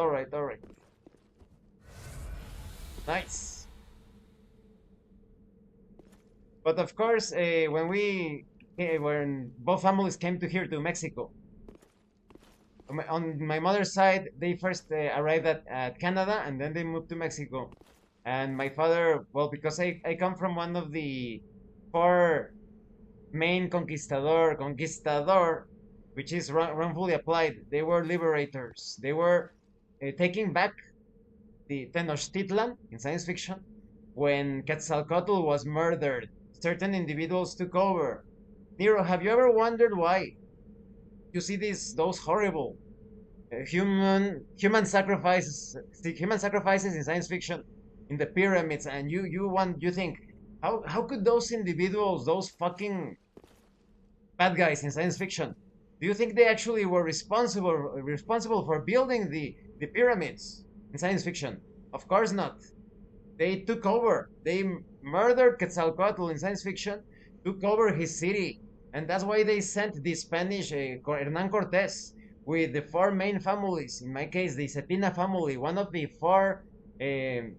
Nice. But of course, when both families came to here to Mexico, on my mother's side, they first arrived at Canada, and then they moved to Mexico. And my father, well, because I come from one of the four main conquistador, which is wrongfully applied. They were liberators. They were taking back the Tenochtitlan in science fiction when Quetzalcoatl was murdered. Certain individuals took over. Nero, have you ever wondered why you see those horrible human sacrifices in science fiction, in the pyramids, and you think, how could those individuals, those fucking bad guys in science fiction, do you think they actually were responsible for building the pyramids in science fiction? Of course not. They took over. They murdered Quetzalcoatl in science fiction, took over his city, and that's why they sent the Spanish Hernan Cortés with the four main families. In my case, the Cetina family, one of the four. The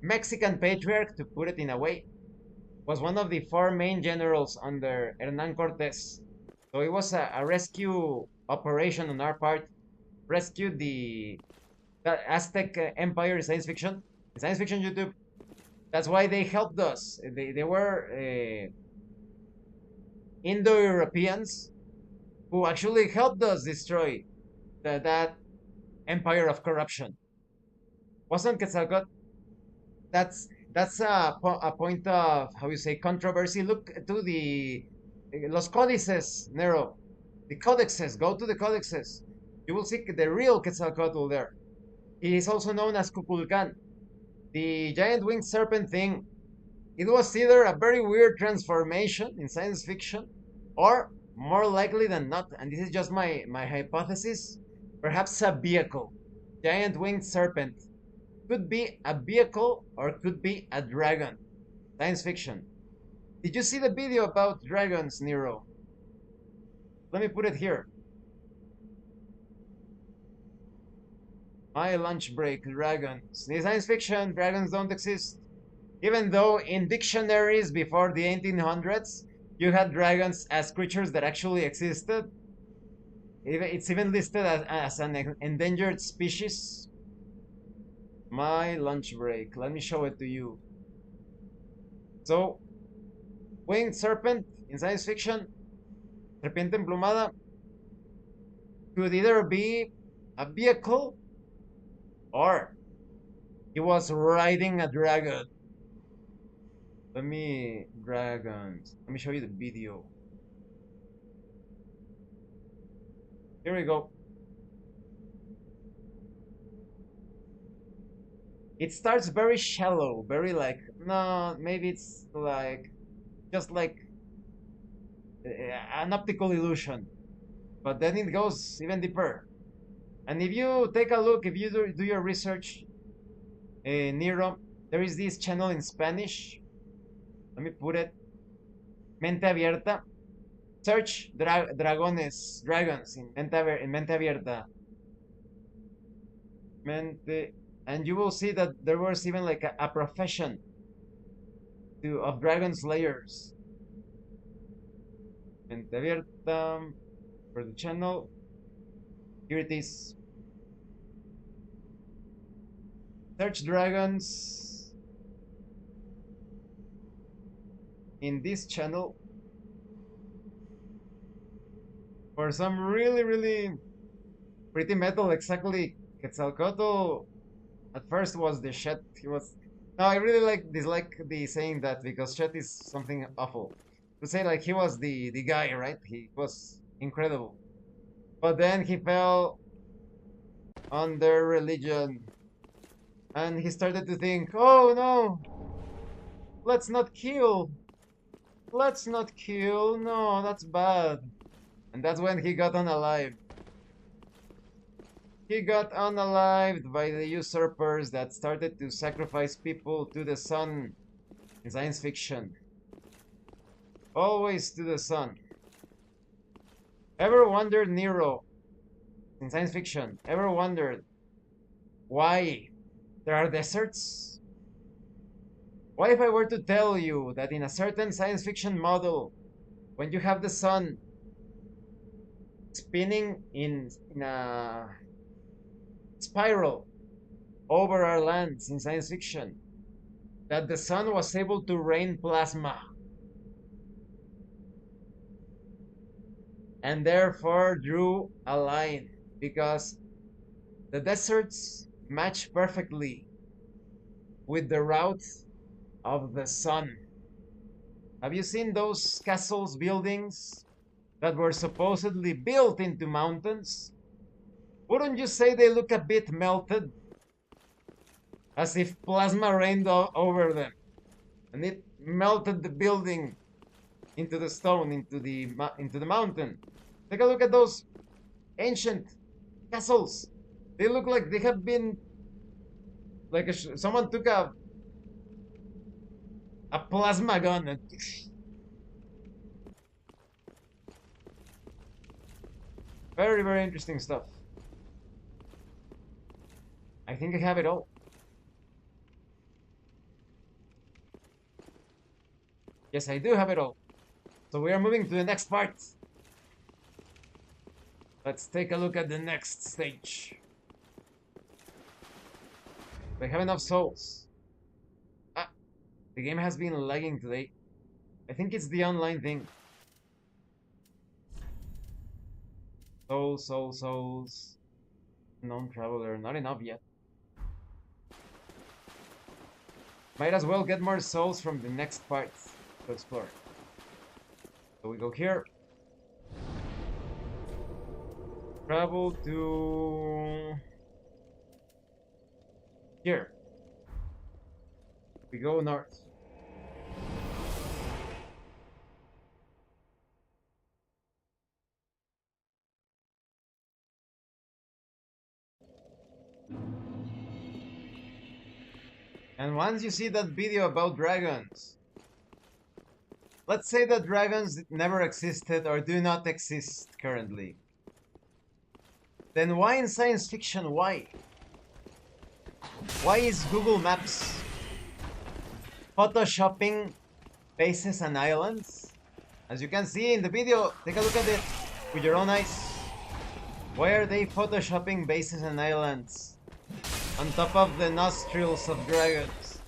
Mexican patriarch, to put it in a way, was one of the four main generals under Hernan Cortés. So it was a rescue operation on our part. Rescued the Aztec Empire in science fiction. In science fiction YouTube. That's why they helped us. They were Indo-Europeans who actually helped us destroy that empire of corruption. Wasn't Quetzalcoatl? That's a point of, how you say, controversy. Look to the los códices, Nero. The codexes. Go to the codexes. You will see the real Quetzalcoatl there. He is also known as Kukulkan. The giant winged serpent thing, it was either a very weird transformation in science fiction, or more likely than not, and this is just my hypothesis, perhaps a vehicle. Giant winged serpent could be a vehicle or could be a dragon. Science fiction. Did you see the video about dragons, Nero? Let me put it here. My lunch break, dragons. In science fiction, dragons don't exist. Even though in dictionaries before the 1800s, you had dragons as creatures that actually existed. It's even listed as an endangered species. My lunch break. Let me show it to you. So, winged serpent in science fiction, serpiente emplumada, could either be a vehicle or He was riding a dragon. Dragons. Let me show you the video. Here we go. It starts very shallow, very like, no, maybe it's like, just like an optical illusion. But then it goes even deeper. And if you take a look, if you do your research, Nero, there is this channel in Spanish. Let me put it. Mente Abierta. Search dragons in Mente Abierta. And you will see that there was even like a profession of dragon slayers. Mente Abierta for the channel. Here it is. Search dragons in this channel for some really pretty metal. Exactly. Quetzalcoatl at first was the shit. He was. No, I really dislike the saying that, because shit is something awful. To say like he was the guy, right? He was incredible. But then he fell under religion. And he started to think, oh no, let's not kill. Let's not kill. No, that's bad. And that's when he got unalived. He got unalived by the usurpers that started to sacrifice people to the sun in science fiction. Always to the sun. Ever wondered, Nero, in science fiction, ever wondered why there are deserts? What if I were to tell you that in a certain science fiction model, when you have the sun spinning in a spiral over our lands in science fiction, that the sun was able to rain plasma and therefore drew a line, because the deserts match perfectly with the route of the sun. Have you seen those castles, buildings that were supposedly built into mountains? Wouldn't you say they look a bit melted? As if plasma rained over them and it melted the building into the stone, into the mountain. Take a look at those ancient castles. They look like they have been like someone took a plasma gun and very interesting stuff. I think I have it all. Yes, I do have it all. So we are moving to the next part. Let's take a look at the next stage. Do I have enough souls? Ah, the game has been lagging today. I think it's the online thing. Souls. Known traveler, not enough yet. Might as well get more souls from the next part to explore. So we go here. Travel to here. We go north. And once you see that video about dragons, let's say that dragons never existed or do not exist currently. Then why in science fiction, why? Why is Google Maps photoshopping bases and islands? As you can see in the video, take a look at it with your own eyes. Why are they photoshopping bases and islands on top of the nostrils of dragons?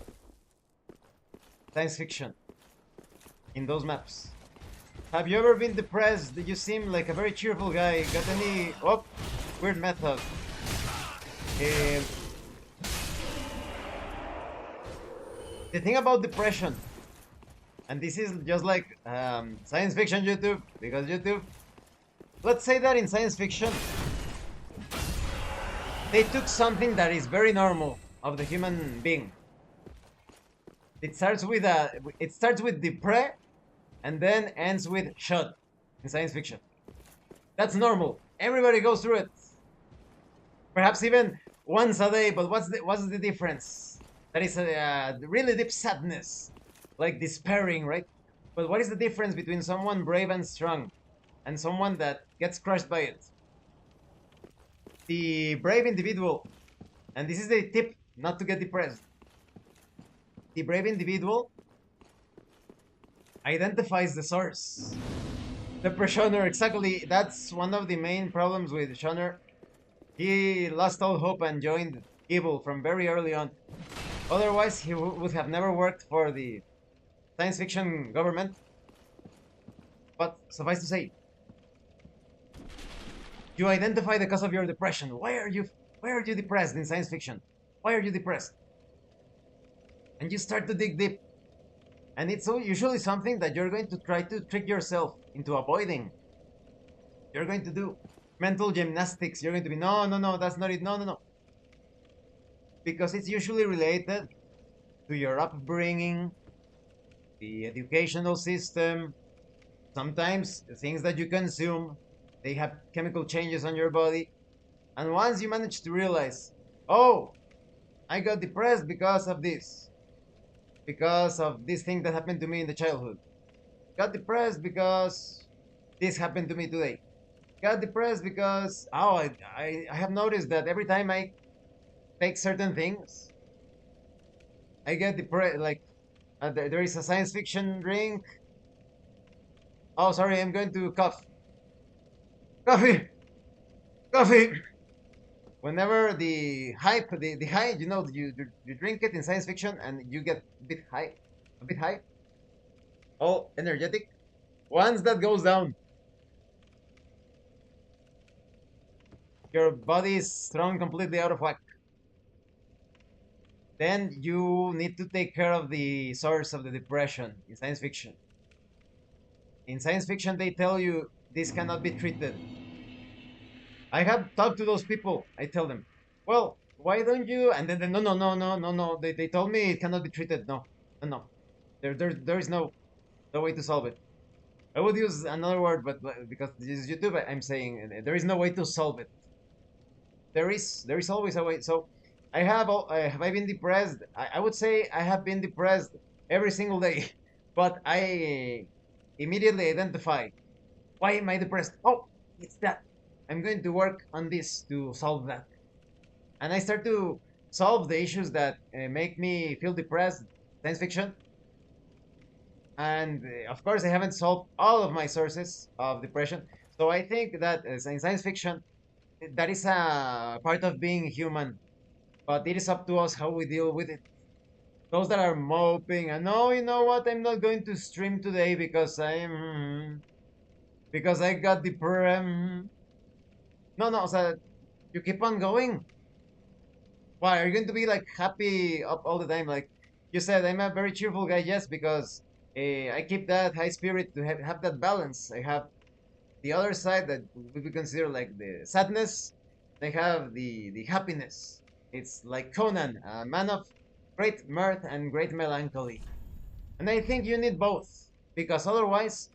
Science fiction. In those maps. Have you ever been depressed? Did you seem like a very cheerful guy? Got any... Oh, weird method. The thing about depression, and this is just like science fiction YouTube, because YouTube, let's say that in science fiction, they took something that is very normal of the human being. It starts with depre, and then ends with shud in science fiction. That's normal. Everybody goes through it. Perhaps even once a day, but what's the difference? That is a really deep sadness, like despairing, right? But what is the difference between someone brave and strong and someone that gets crushed by it? The brave individual, and this is the tip not to get depressed. The brave individual identifies the source. The Shoner, exactly. That's one of the main problems with Shoner. He lost all hope and joined evil from very early on. Otherwise, he would have never worked for the science fiction government. But suffice to say, you identify the cause of your depression. Why are you depressed in science fiction? Why are you depressed? And you start to dig deep. And it's usually something that you're going to try to trick yourself into avoiding. You're going to do mental gymnastics. You're going to be, no, no, no, that's not it. No, no, no. Because it's usually related to your upbringing, the educational system, sometimes the things that you consume, they have chemical changes on your body. And once you manage to realize, oh, I got depressed because of this thing that happened to me in the childhood. Got depressed because this happened to me today. Got depressed because, oh, I have noticed that every time I take certain things, I get depressed. Like, there is a science fiction drink. Oh, sorry, I'm going to cough. Coffee! Coffee! Whenever the hype, the high, you drink it in science fiction and you get a bit high, all energetic. Once that goes down, your body is thrown completely out of whack. Then you need to take care of the source of the depression in science fiction. In science fiction, they tell you this cannot be treated. I have talked to those people. I tell them, well, why don't you? And then no, no, no, no, no, no. They told me it cannot be treated. No, no, no. There is no way to solve it. I would use another word, but because this is YouTube, I'm saying there is no way to solve it. There is always a way. So have I been depressed? I would say I have been depressed every single day, but I immediately identify why am I depressed? Oh, it's that. I'm going to work on this to solve that. And I start to solve the issues that make me feel depressed, science fiction. And of course, I haven't solved all of my sources of depression. So I think that in science fiction, that is a part of being human. But it is up to us how we deal with it. Those that are moping and, no, you know what, I'm not going to stream today because I got depressed. No, no, so you keep on going. Why are you going to be like happy up all the time? Like you said, I'm a very cheerful guy, yes, because I keep that high spirit to have that balance. I have the other side that we consider like the sadness. I have the happiness. It's like Conan, a man of great mirth and great melancholy. And I think you need both, because otherwise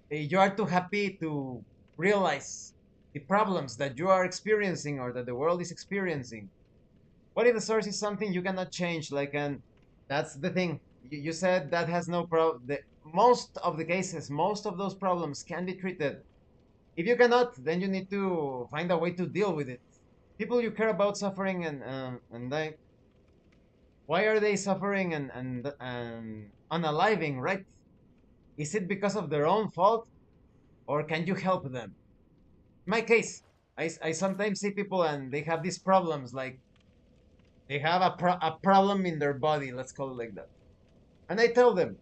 you are too happy to realize the problems that you are experiencing or that the world is experiencing. What if the source is something you cannot change? Like, and that's the thing. You said that has no problem. Most of the cases, most of those problems can be treated. If you cannot, then you need to find a way to deal with it. People you care about suffering and die. Why are they suffering and unaliving, right? Is it because of their own fault, or can you help them? In my case, I sometimes see people and they have these problems, like they have a problem in their body, let's call it like that. And I tell them,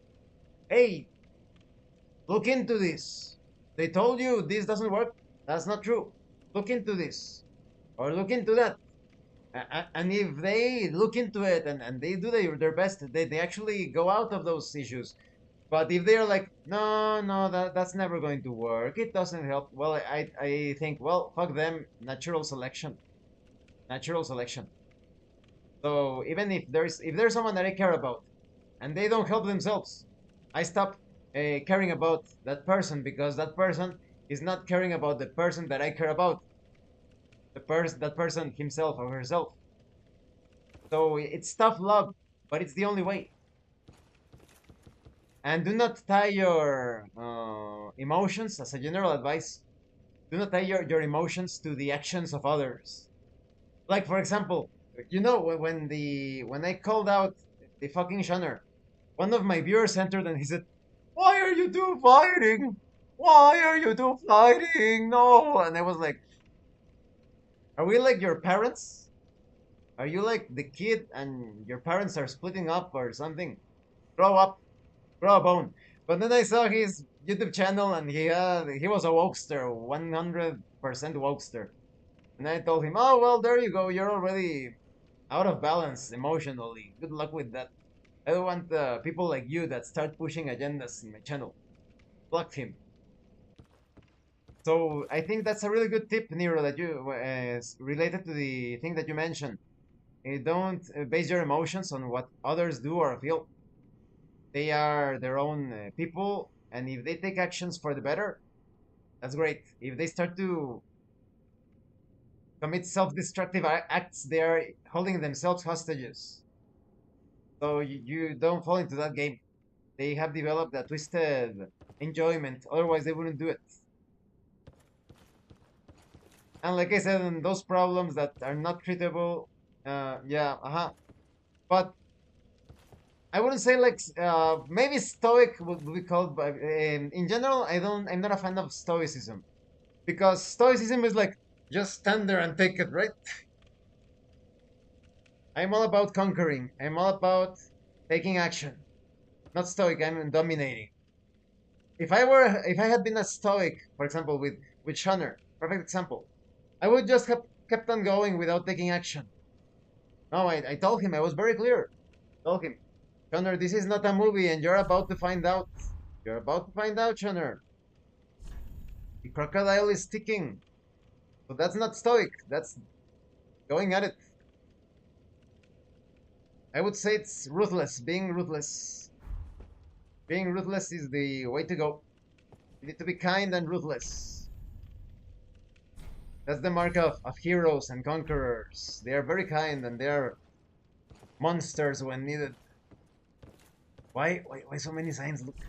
hey, look into this. They told you this doesn't work. That's not true. Look into this. Or look into that. And if they look into it and they do their best, they actually go out of those issues. But if they're like, no, no, that's never going to work, it doesn't help. Well, I think, well, fuck them, natural selection, natural selection. So even if there's someone that I care about and they don't help themselves, I stop caring about that person because that person is not caring about the person that I care about, that person himself or herself. So it's tough love, but it's the only way. And do not tie your emotions, as a general advice, do not tie your emotions to the actions of others. Like, for example, when I called out the fucking Shunner, one of my viewers entered and he said, "Why are you two fighting? Why are you two fighting? No!" And I was like, "Are we like your parents? Are you like the kid and your parents are splitting up or something? Grow up, grow a bone." But then I saw his YouTube channel and he was a wokester, 100% wokester. And I told him, "Oh well, there you go. You're already out of balance emotionally. Good luck with that. I don't want people like you that start pushing agendas in my channel." Blocked him. So I think that's a really good tip, Nero, that you related to the thing that you mentioned. Don't base your emotions on what others do or feel. They are their own people, and if they take actions for the better, that's great. If they start to commit self-destructive acts, they are holding themselves hostages. So you don't fall into that game. They have developed a twisted enjoyment. Otherwise, they wouldn't do it. And like I said, in those problems that are not treatable, yeah, But I wouldn't say like maybe stoic would be called, but in general, I'm not a fan of stoicism because stoicism is like just stand there and take it, right? I'm all about conquering. I'm all about taking action. Not stoic. I'm dominating. If I had been a stoic, for example, with Shunner, perfect example, I would just have kept on going without taking action. No, I told him I was very clear. Told him, Shunner, this is not a movie, and you're about to find out. You're about to find out, Shunner. The crocodile is ticking. So that's not stoic. That's going at it. I would say it's ruthless. Being ruthless. Being ruthless is the way to go. You need to be kind and ruthless. That's the mark of heroes and conquerors. They are very kind and they are monsters when needed. Why so many signs? Look.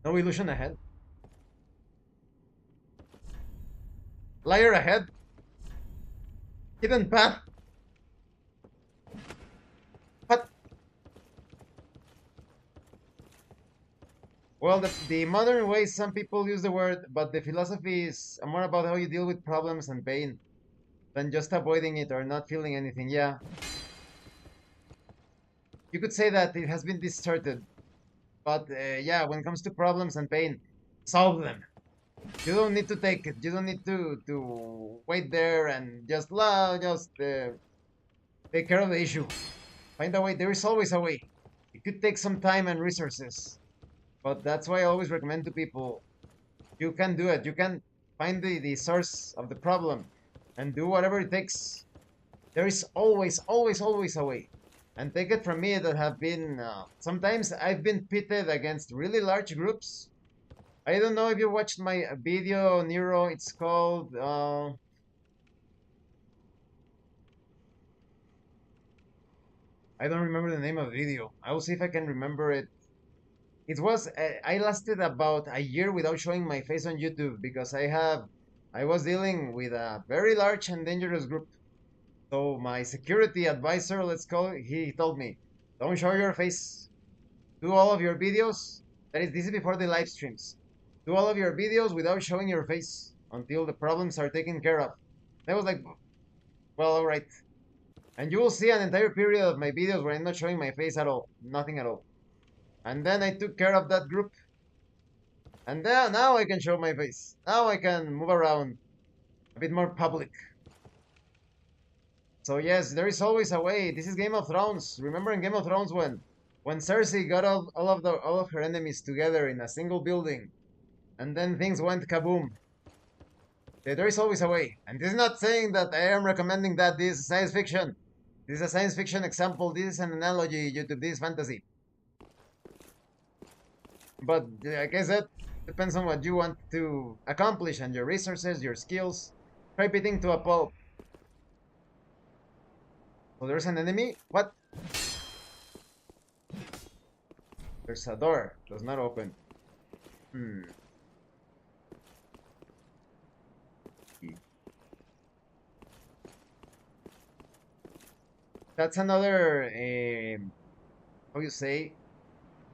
No illusion ahead. Liar ahead. Hidden path. What? Well, the modern way some people use the word, but the philosophy is more about how you deal with problems and pain than just avoiding it or not feeling anything. Yeah, you could say that it has been distorted, but yeah, when it comes to problems and pain, solve them. You don't need to take it. You don't need to wait there and just take care of the issue. Find a way. There is always a way. It could take some time and resources, but that's why I always recommend to people, you can do it. You can find the source of the problem and do whatever it takes. There is always a way. And take it from me that have been, sometimes I've been pitted against really large groups. I don't know if you watched my video, Nero. It's called, I don't remember the name of the video. I will see if I can remember it. It was I lasted about a year without showing my face on YouTube because I was dealing with a very large and dangerous group. So my security advisor, let's call it, he told me, don't show your face. Do all of your videos. This is before the live streams. Do all of your videos without showing your face until the problems are taken care of. And I was like, well, all right. And you will see an entire period of my videos where I'm not showing my face at all, nothing at all. And then I took care of that group. And then now I can show my face. Now I can move around a bit more public. So yes, there is always a way. This is Game of Thrones. Remember in Game of Thrones when Cersei got all of her enemies together in a single building, and then things went kaboom. There is always a way. And this is not saying that I am recommending that this is science fiction. This is a science fiction example. This is an analogy. YouTube. This is fantasy. But like I said, depends on what you want to accomplish and your resources, your skills. Try beating to a pulp. Oh, there's an enemy? What? There's a door. Does not open. Hmm. That's another, how you say,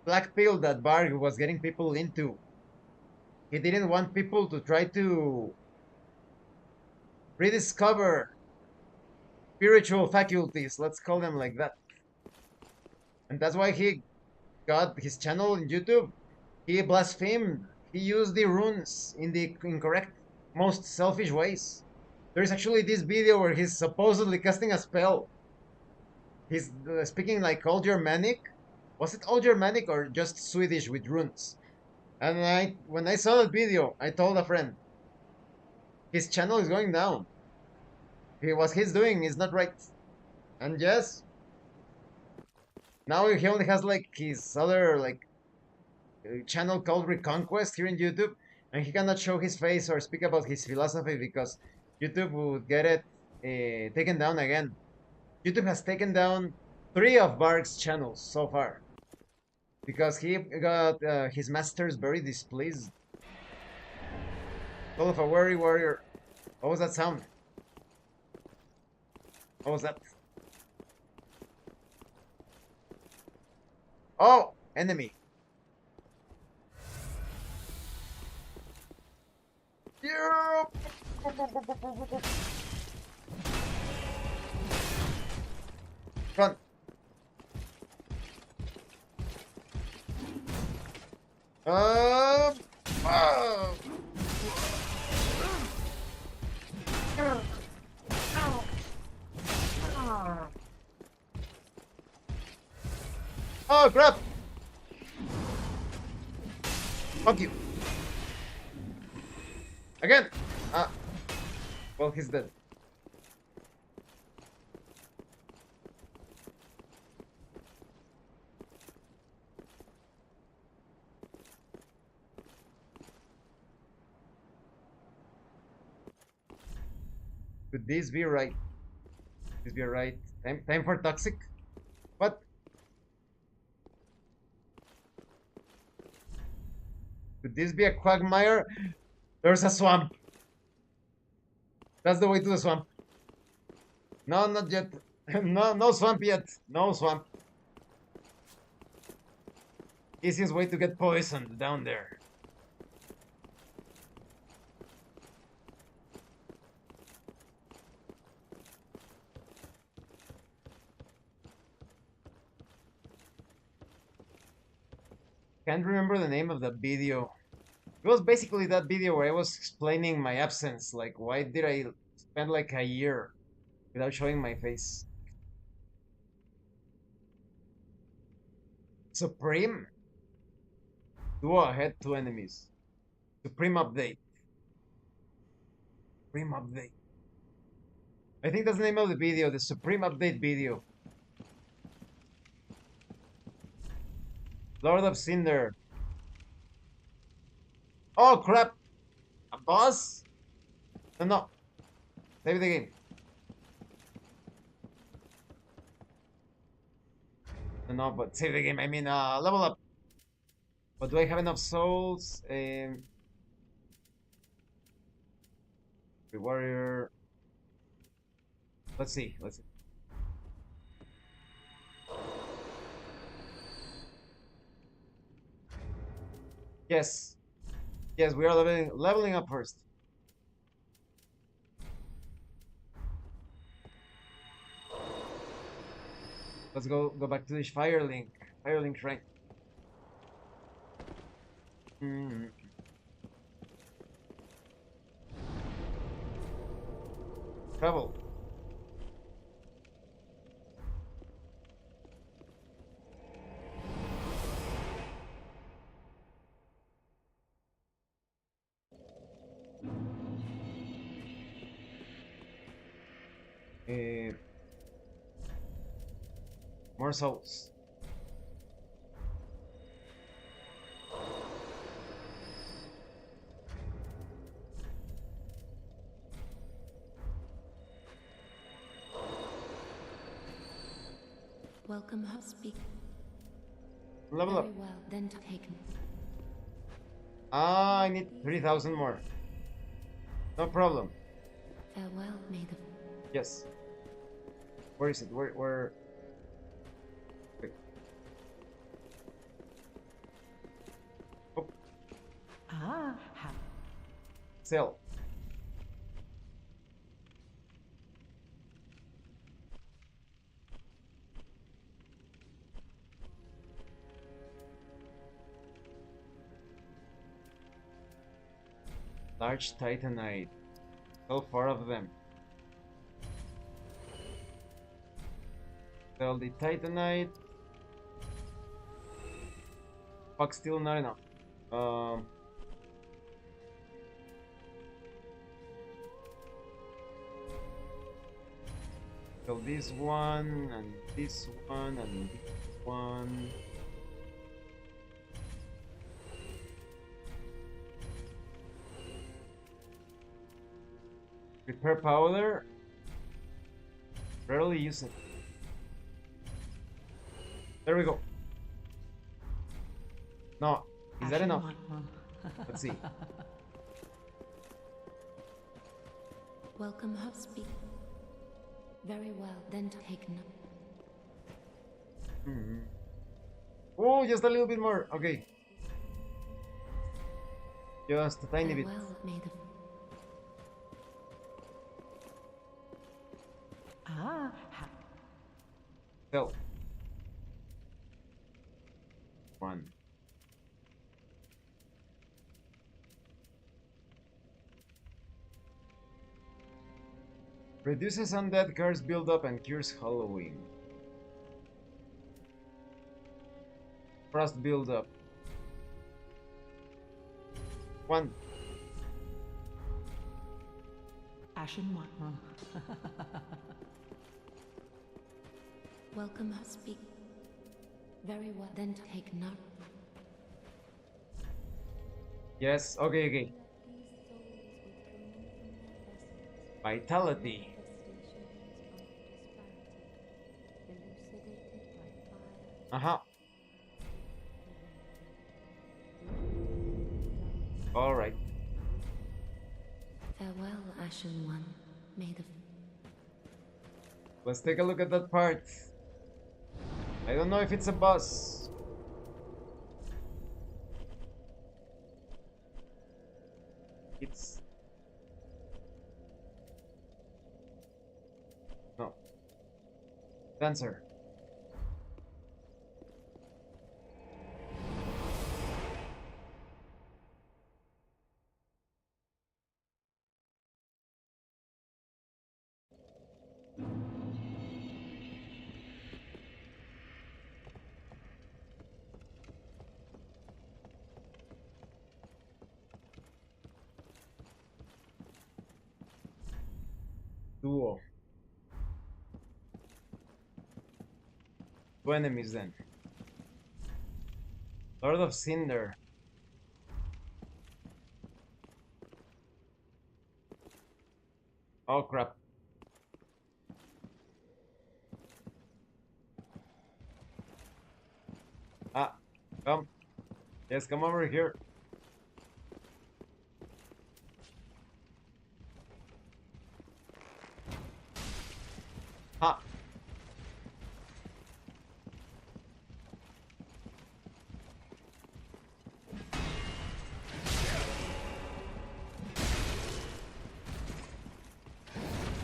black pill that Barg was getting people into. He didn't want people to try to rediscover spiritual faculties, let's call them like that. And that's why he got his channel in YouTube. He blasphemed. He used the runes in the incorrect, most selfish ways. There's actually this video where he's supposedly casting a spell. He's speaking like Old Germanic. Was it Old Germanic or just Swedish with runes? And when I saw that video, I told a friend, his channel is going down. What he's doing is not right. And yes, now he only has like his other like channel called Reconquest here in YouTube, and he cannot show his face or speak about his philosophy because YouTube would get it taken down again. YouTube has taken down 3 of Bark's channels so far because he got his masters very displeased. Call of a Weary Warrior. What was that sound? What was that? Oh, enemy. Yeah. Run. Oh. Oh, crap! Fuck you. Again! Ah. Well, he's dead. Could this be right? Could this be right? Time for toxic? What? Could this be a quagmire? There's a swamp. That's the way to the swamp. No, not yet. No swamp yet. No swamp. Easiest way to get poisoned down there. Can't remember the name of that video. It was basically that video where I was explaining my absence. Like, why did I spend like a year without showing my face? Supreme? Duo ahead, 2 enemies. Supreme update. Supreme update. I think that's the name of the video, the Supreme update video. Lord of Cinder. Oh crap! A boss? No. Save the game. No, but save the game. I mean, level up. But do I have enough souls? The warrior. Let's see. Let's see. Yes. Yes, we are leveling up first. Let's go back to this Firelink shrine. Travel. Uh, more souls. Welcome, speak. Level up. Very well, then taken. Ah, I need 3,000 more. No problem. Farewell, may the... Yes. Where is it? Where? Wait. Oh, Ah, how... sell. Large titanite. Sell 4 of them. Sell the titanite. Fuck, still not enough. Sell this one and this one and this one. Repair powder. Rarely use it. There we go. No, is that Ashen enough? one. Let's see. Welcome, speak. Very well, then taken. Oh, just a little bit more. Okay. Just a tiny bit. Farewell, may the... Ah, how... Sell. 1. Reduces undead cards build-up and cures Halloween. Frost build-up. 1. Ashen one. Welcome, speak. Very well, then taken up. Yes, okay. Vitality. Uh-huh. Alright. Farewell, Ashen One. May the... Let's take a look at that part. I don't know if it's a boss. It's... No. Dancer. Duo. 2 enemies then. Lord of Cinder. Oh crap. Ah, come. Yes, come over here. Ha!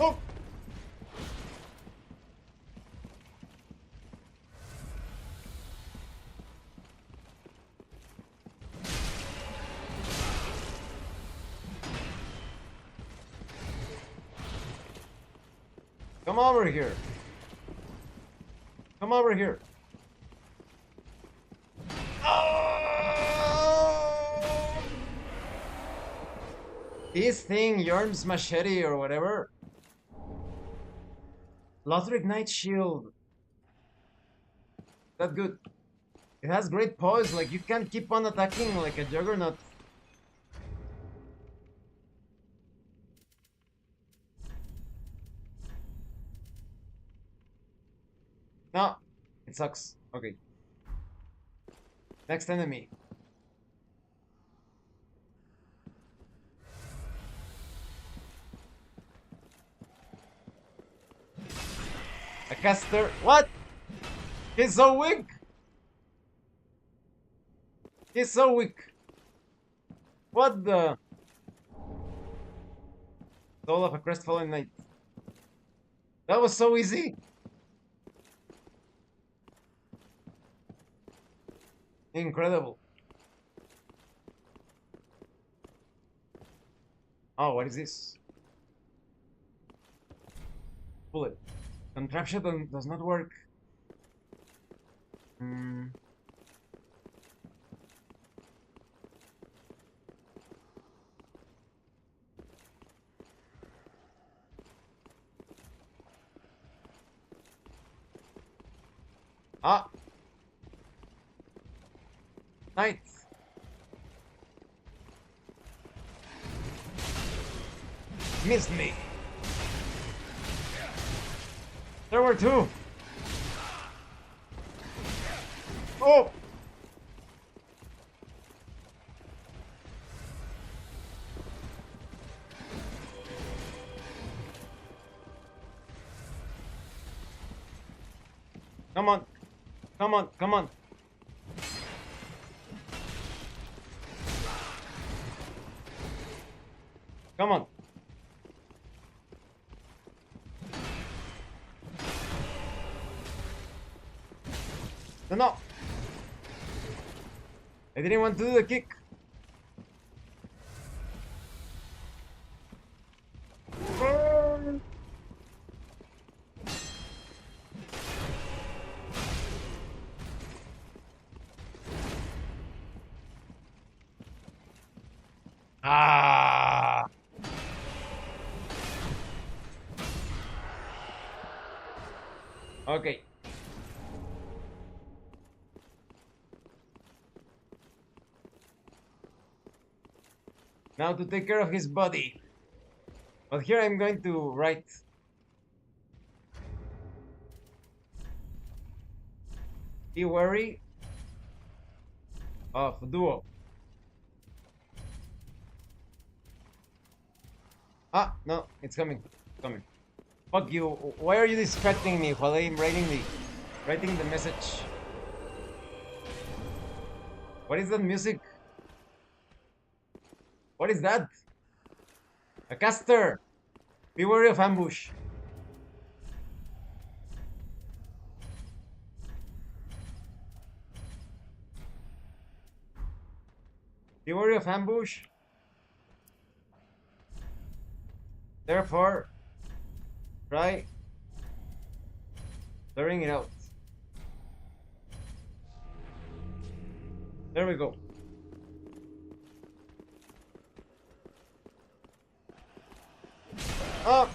Oh! Come over here. Come over here. Oh! This thing, Yorm's machete or whatever. Lothric Knight Shield. That good. It has great poise, like you can keep on attacking like a juggernaut. No, it sucks. Okay. Next enemy. A caster. What? He's so weak. He's so weak. What the? Soul of a Crestfallen Knight. That was so easy. Incredible. Oh, what is this? Bullet. Contraption does not work. Hmm. Ah! Knight! Missed me! There were two! Oh! Come on! Come on! Come on! Come on! No, no! I didn't want to do the kick. Ah! Okay. Now to take care of his body. But here I'm going to write. Be wary of duo. Ah, no, it's coming. It's coming. Fuck you. Why are you distracting me while I'm writing the message? What is that music? What is that? A caster! Be wary of ambush. Be wary of ambush. Therefore, try clearing it out. There we go. Up.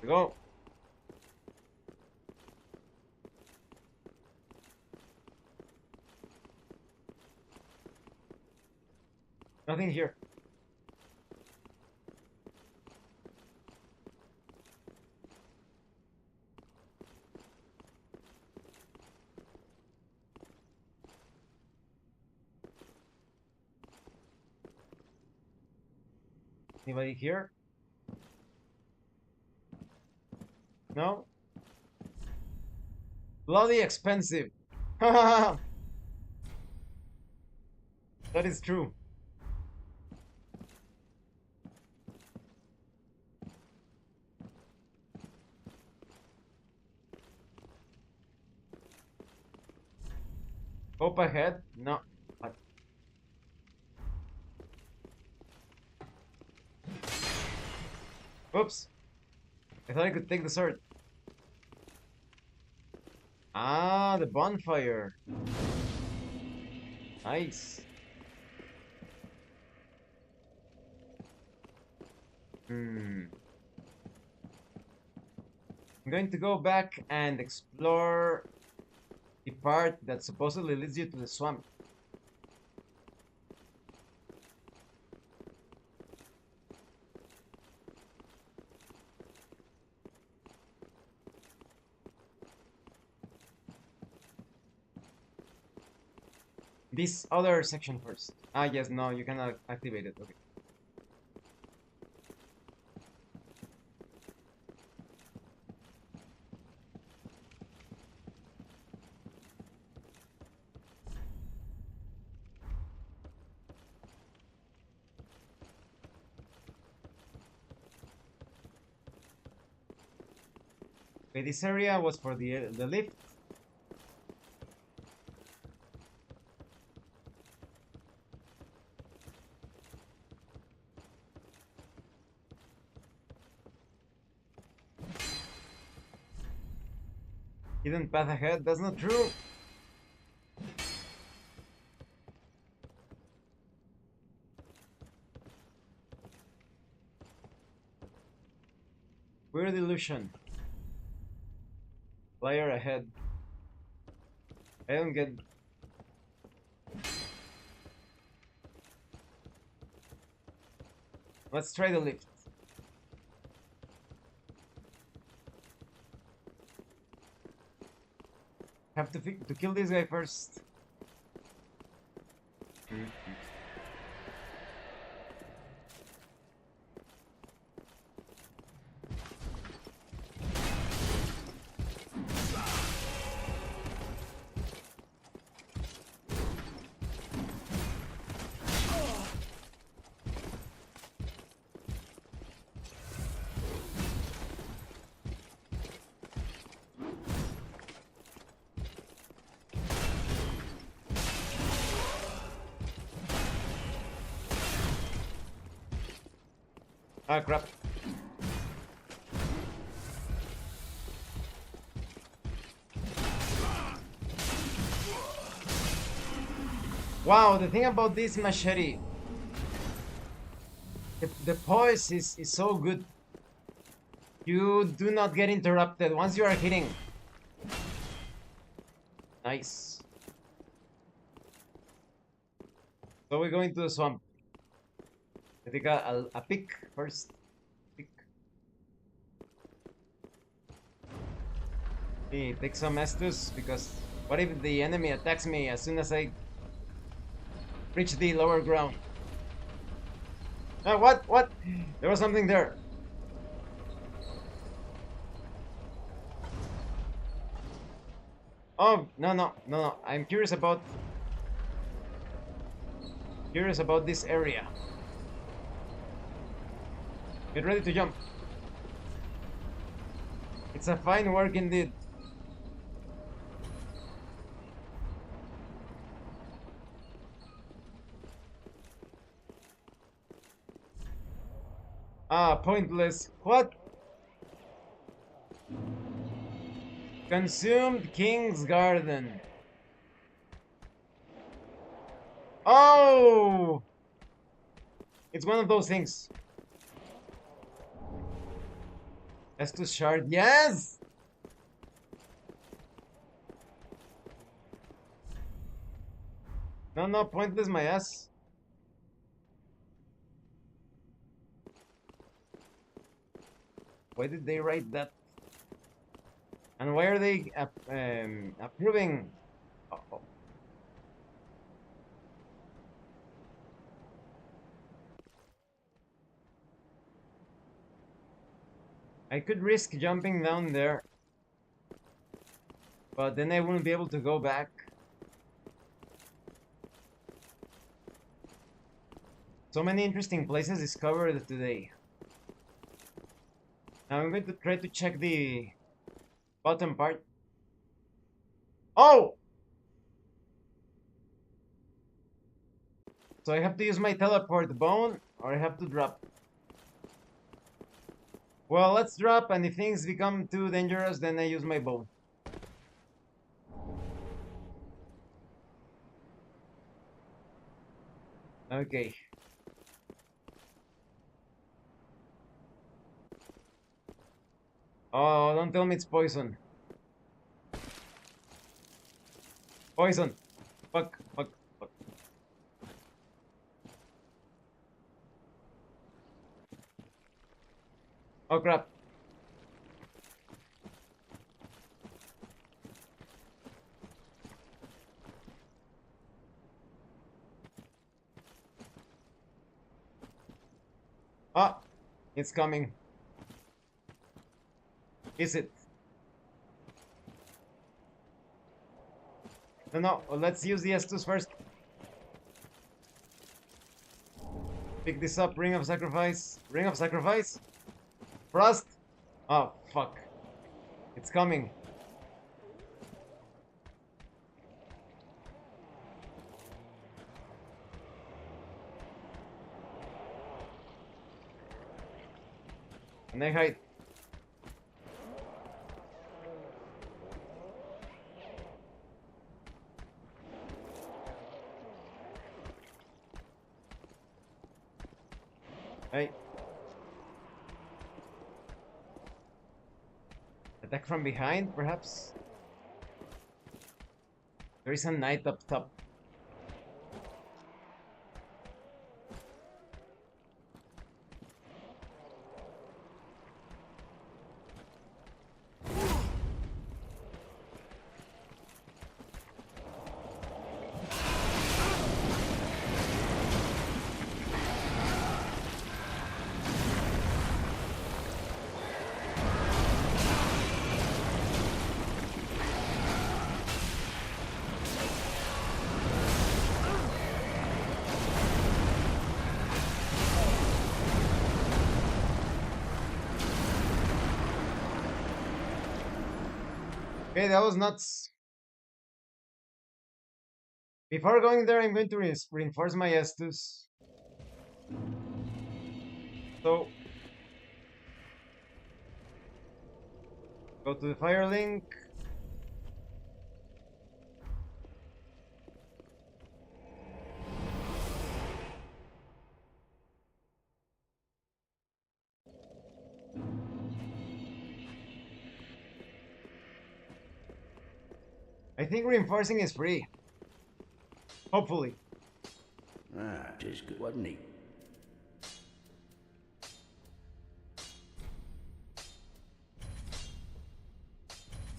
There we go. Nothing here. Anybody here? No? Bloody expensive. That is true. Hope ahead? No. What? Oops. I thought I could take the sword. Ah, the bonfire. Nice. I'm going to go back and explore the part that supposedly leads you to the swamp. This other section first. Ah, yes, no, you cannot activate it. Okay. Okay, this area was for the lift. Hidden path ahead. That's not true. Weird illusion. Player ahead. I don't get. Let's try the lift. Have to kill this guy first. Ah, crap. Wow, the thing about this machete, the poise is so good. You do not get interrupted once you are hitting. Nice. So we're going to the swamp. I think a pick first. Pick. Take some Estus, because what if the enemy attacks me as soon as I reach the lower ground? What? What? There was something there. Oh, no. I'm curious about this area. Get ready to jump. It's a fine work indeed. Ah, pointless. What? Consumed King's Garden. Oh! It's one of those things. Estus shard. Yes! No, pointless my ass. Why did they write that? And why are they approving? Oh. I could risk jumping down there, but then I wouldn't be able to go back. So many interesting places discovered today. Now I'm going to try to check the bottom part. Oh! So I have to use my teleport bone, or I have to drop? Well, let's drop, and if things become too dangerous, then I use my bow. Okay. Oh, don't tell me it's poison. Poison. Fuck, fuck, fuck. Oh crap. Ah, it's coming. Is it? No, no, let's use the S2s first. Pick this up, Ring of Sacrifice. Ring of Sacrifice? Frost? Oh, fuck. It's coming. And I hide. Hey. Attack from behind, perhaps? There is a knight up top. Okay, that was nuts. Before going there, I'm going to reinforce my Estus. So, go to the fire link. I think reinforcing is free. Hopefully. Ah, tis good, wasn't he?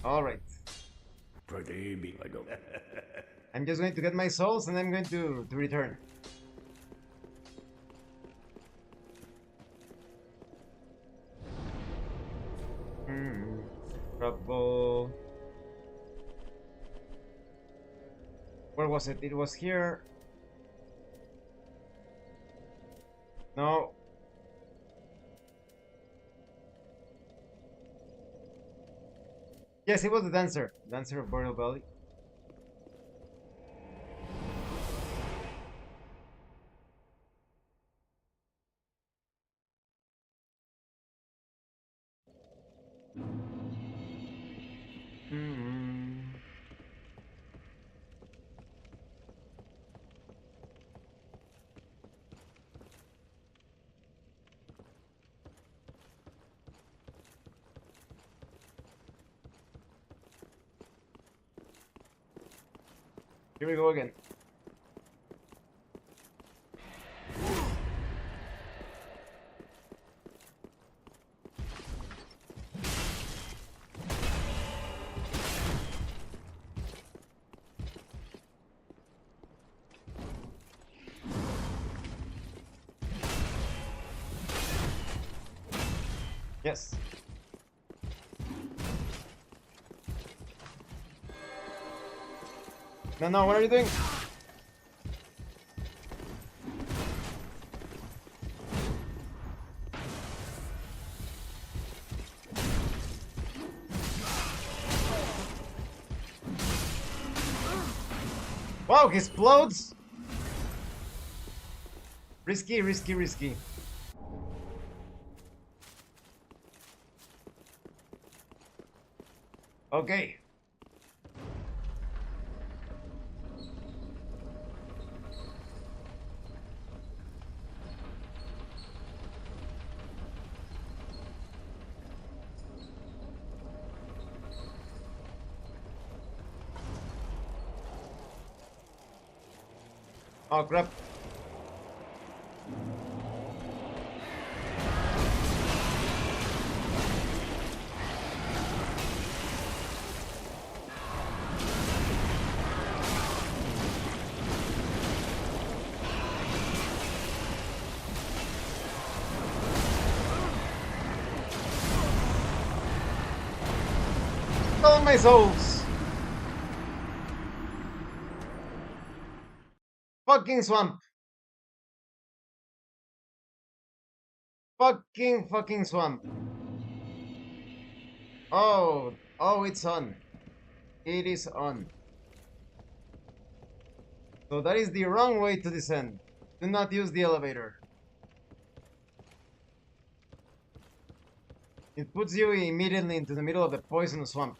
Alright. Pretty be like I'm just going to get my souls and I'm going to return. Trouble. Where was it? It was here. No. Yes, it was the dancer. Dancer of Boreal Valley. Here we go again. Yes. No, no, what are you doing? Wow, he explodes! Risky, risky, risky. Okay. Oh crap. All my souls! Fucking swamp! Fucking swamp! Oh, it's on. It is on. So that is the wrong way to descend. Do not use the elevator. It puts you immediately into the middle of the poisonous swamp.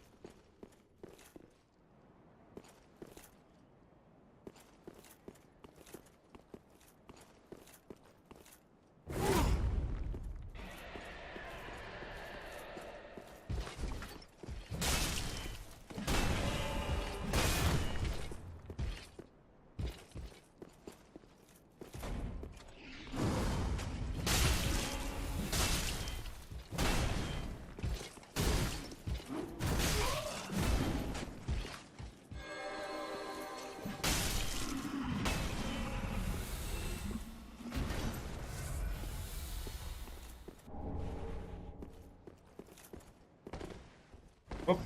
Oop.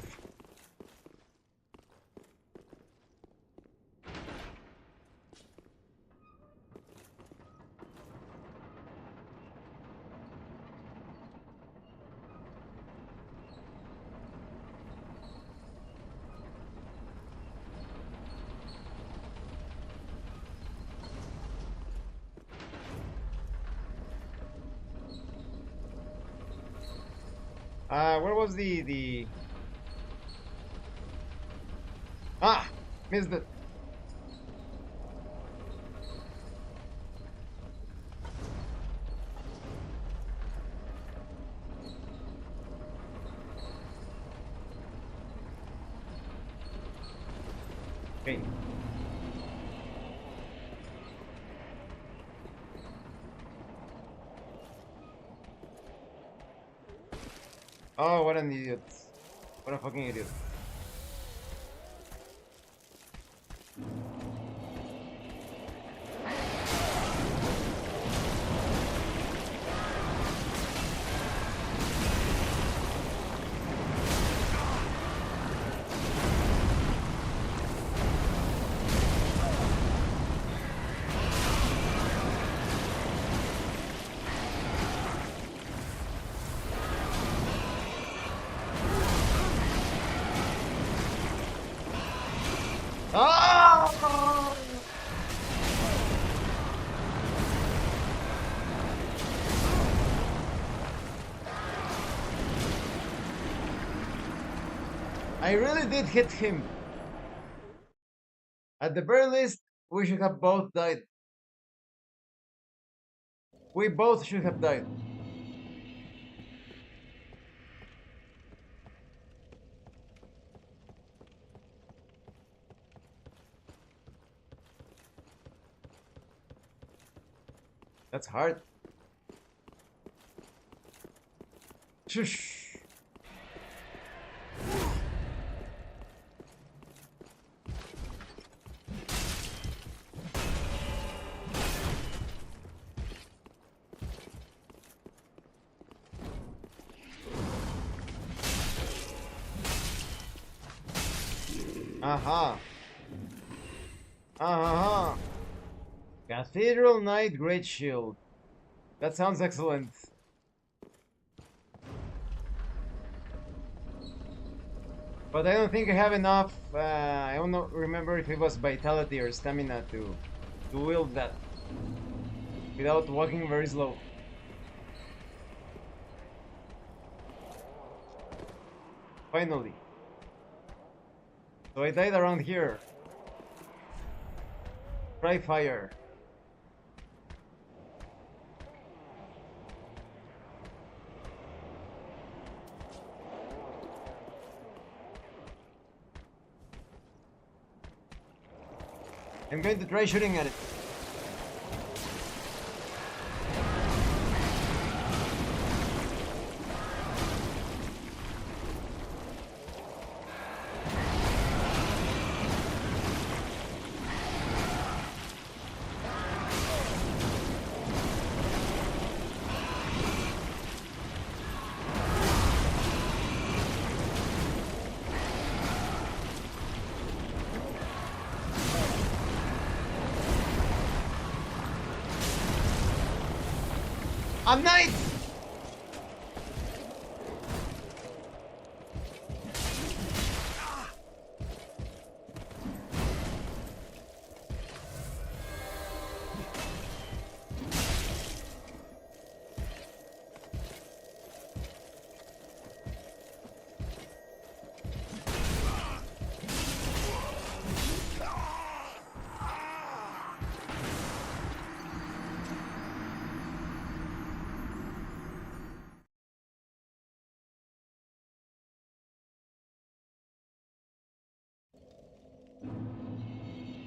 Where was the... Ah! Missed it. Okay. Oh, what an idiot. What a fucking idiot. Ah! I really did hit him. At the very least, we should have both died. We both should have died. That's hard. Shush. Aha. Aha. Cathedral Knight Great Shield. That sounds excellent. But I don't think I have enough. I don't remember if it was vitality or stamina to wield that without walking very slow. Finally. So I died around here. Try fire. I'm going to try shooting at it. A knight!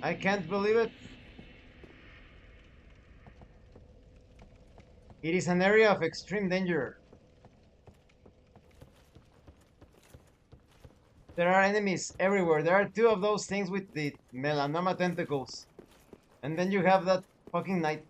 I can't believe it. It is an area of extreme danger. There are enemies everywhere. There are two of those things with the melanoma tentacles. And then you have that fucking knight.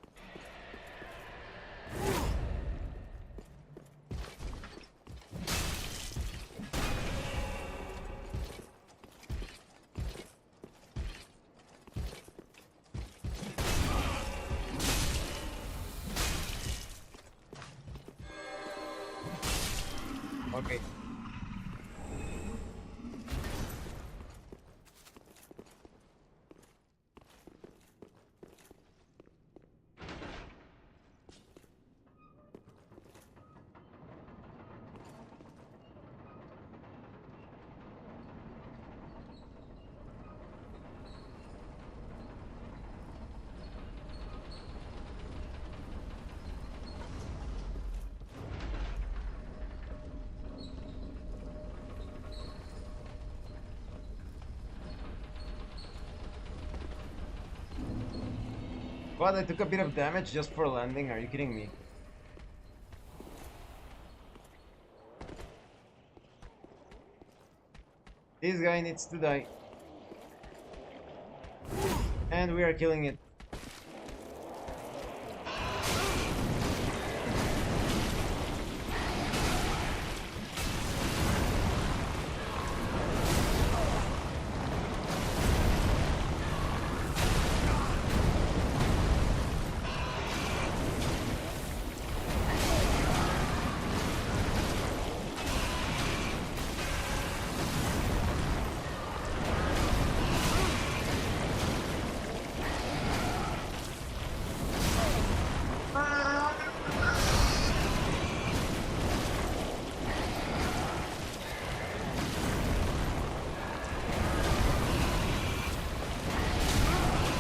Okay. What, I took a bit of damage just for landing? Are you kidding me? This guy needs to die. And we are killing it.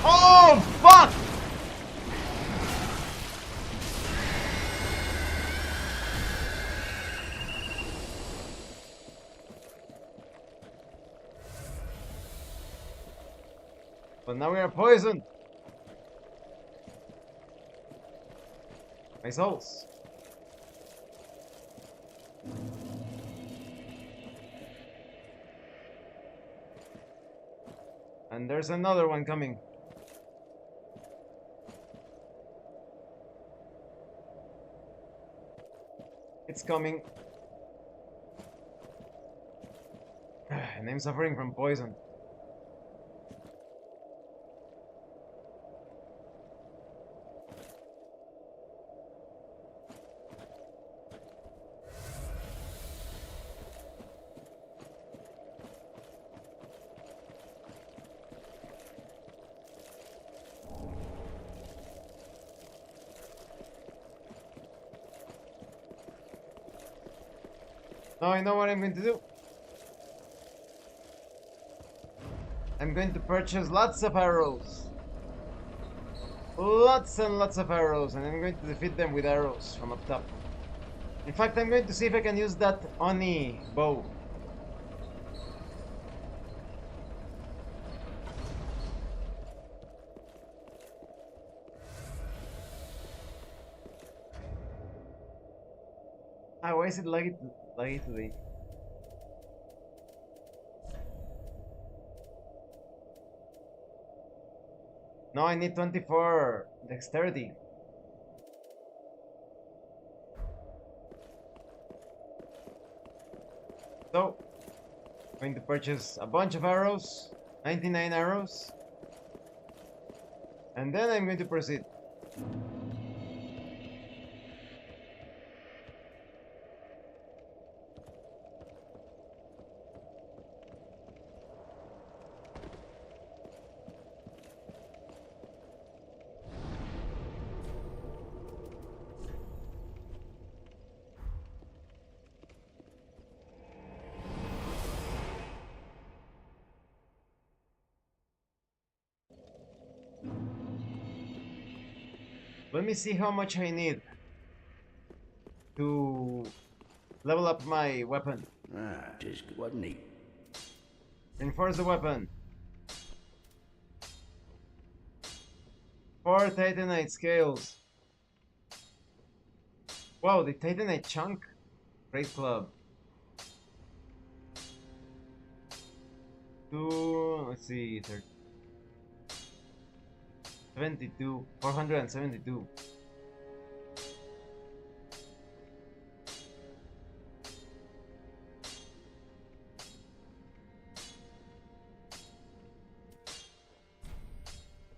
Oh, fuck! But now we are poisoned. My souls. And there's another one coming. It's coming. And I'm suffering from poison. Now I know what I'm going to do. I'm going to purchase lots of arrows. Lots and lots of arrows, and I'm going to defeat them with arrows from up top. In fact, I'm going to see if I can use that Oni bow. Ah, why is it laggy today? No, I need 24 dexterity. So, I'm going to purchase a bunch of arrows, 99 arrows, and then I'm going to proceed. Let me see how much I need to level up my weapon. Tis good, wasn't he? Reinforce the weapon. 4 Titanite scales. Wow, the Titanite chunk. Great club. 2, let's see, 72, 472.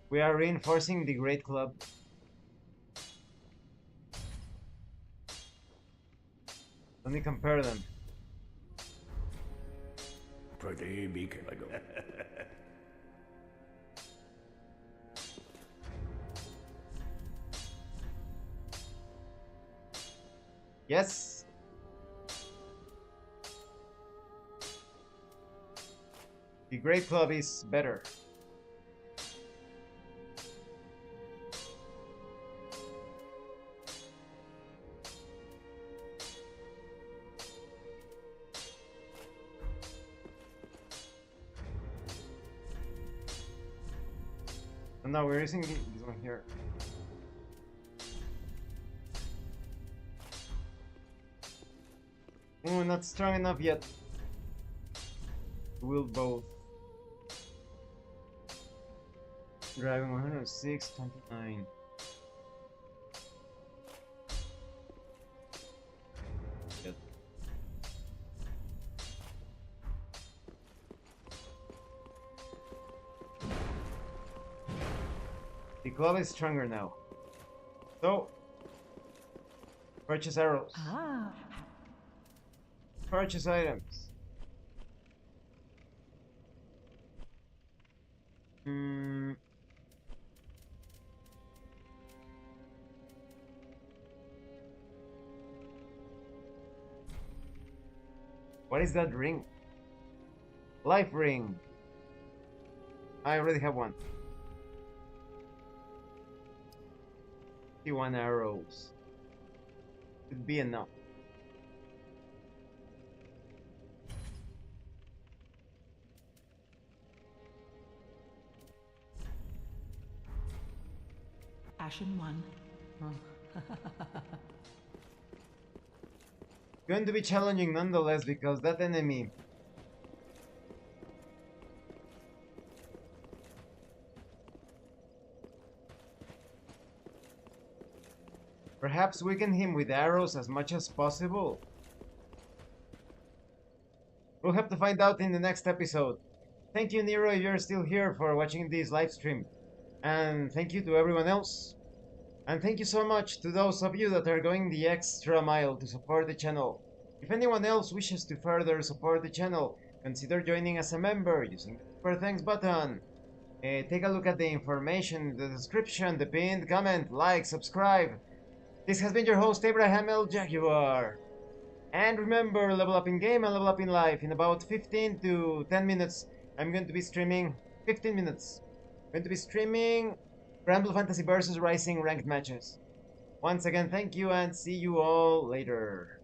We are reinforcing the Great Club. Let me compare them. Pretty big, like go. Yes. The Great Club is better. And now we're using this one here. Not strong enough yet. We'll both. Driving 106, 29. Yep. The club is stronger now. So, purchase arrows. Purchase items. What is that ring? Life ring. I already have one. 51 arrows. Could be enough. Ashen one. Going to be challenging nonetheless because that enemy perhaps weaken him with arrows as much as possible. We'll have to find out in the next episode. Thank you, Nero, if you're still here, for watching this live stream. And thank you to everyone else. And thank you so much to those of you that are going the extra mile to support the channel. If anyone else wishes to further support the channel, consider joining as a member using the Super Thanks button. Take a look at the information in the description, the pinned comment, like, subscribe. This has been your host, Abraham L. Jaguar. And remember, level up in game and level up in life. In about 15 to 10 minutes, I'm going to be streaming 15 minutes. I'm going to be streaming Granblue Fantasy vs Rising ranked matches. Once again, thank you and see you all later.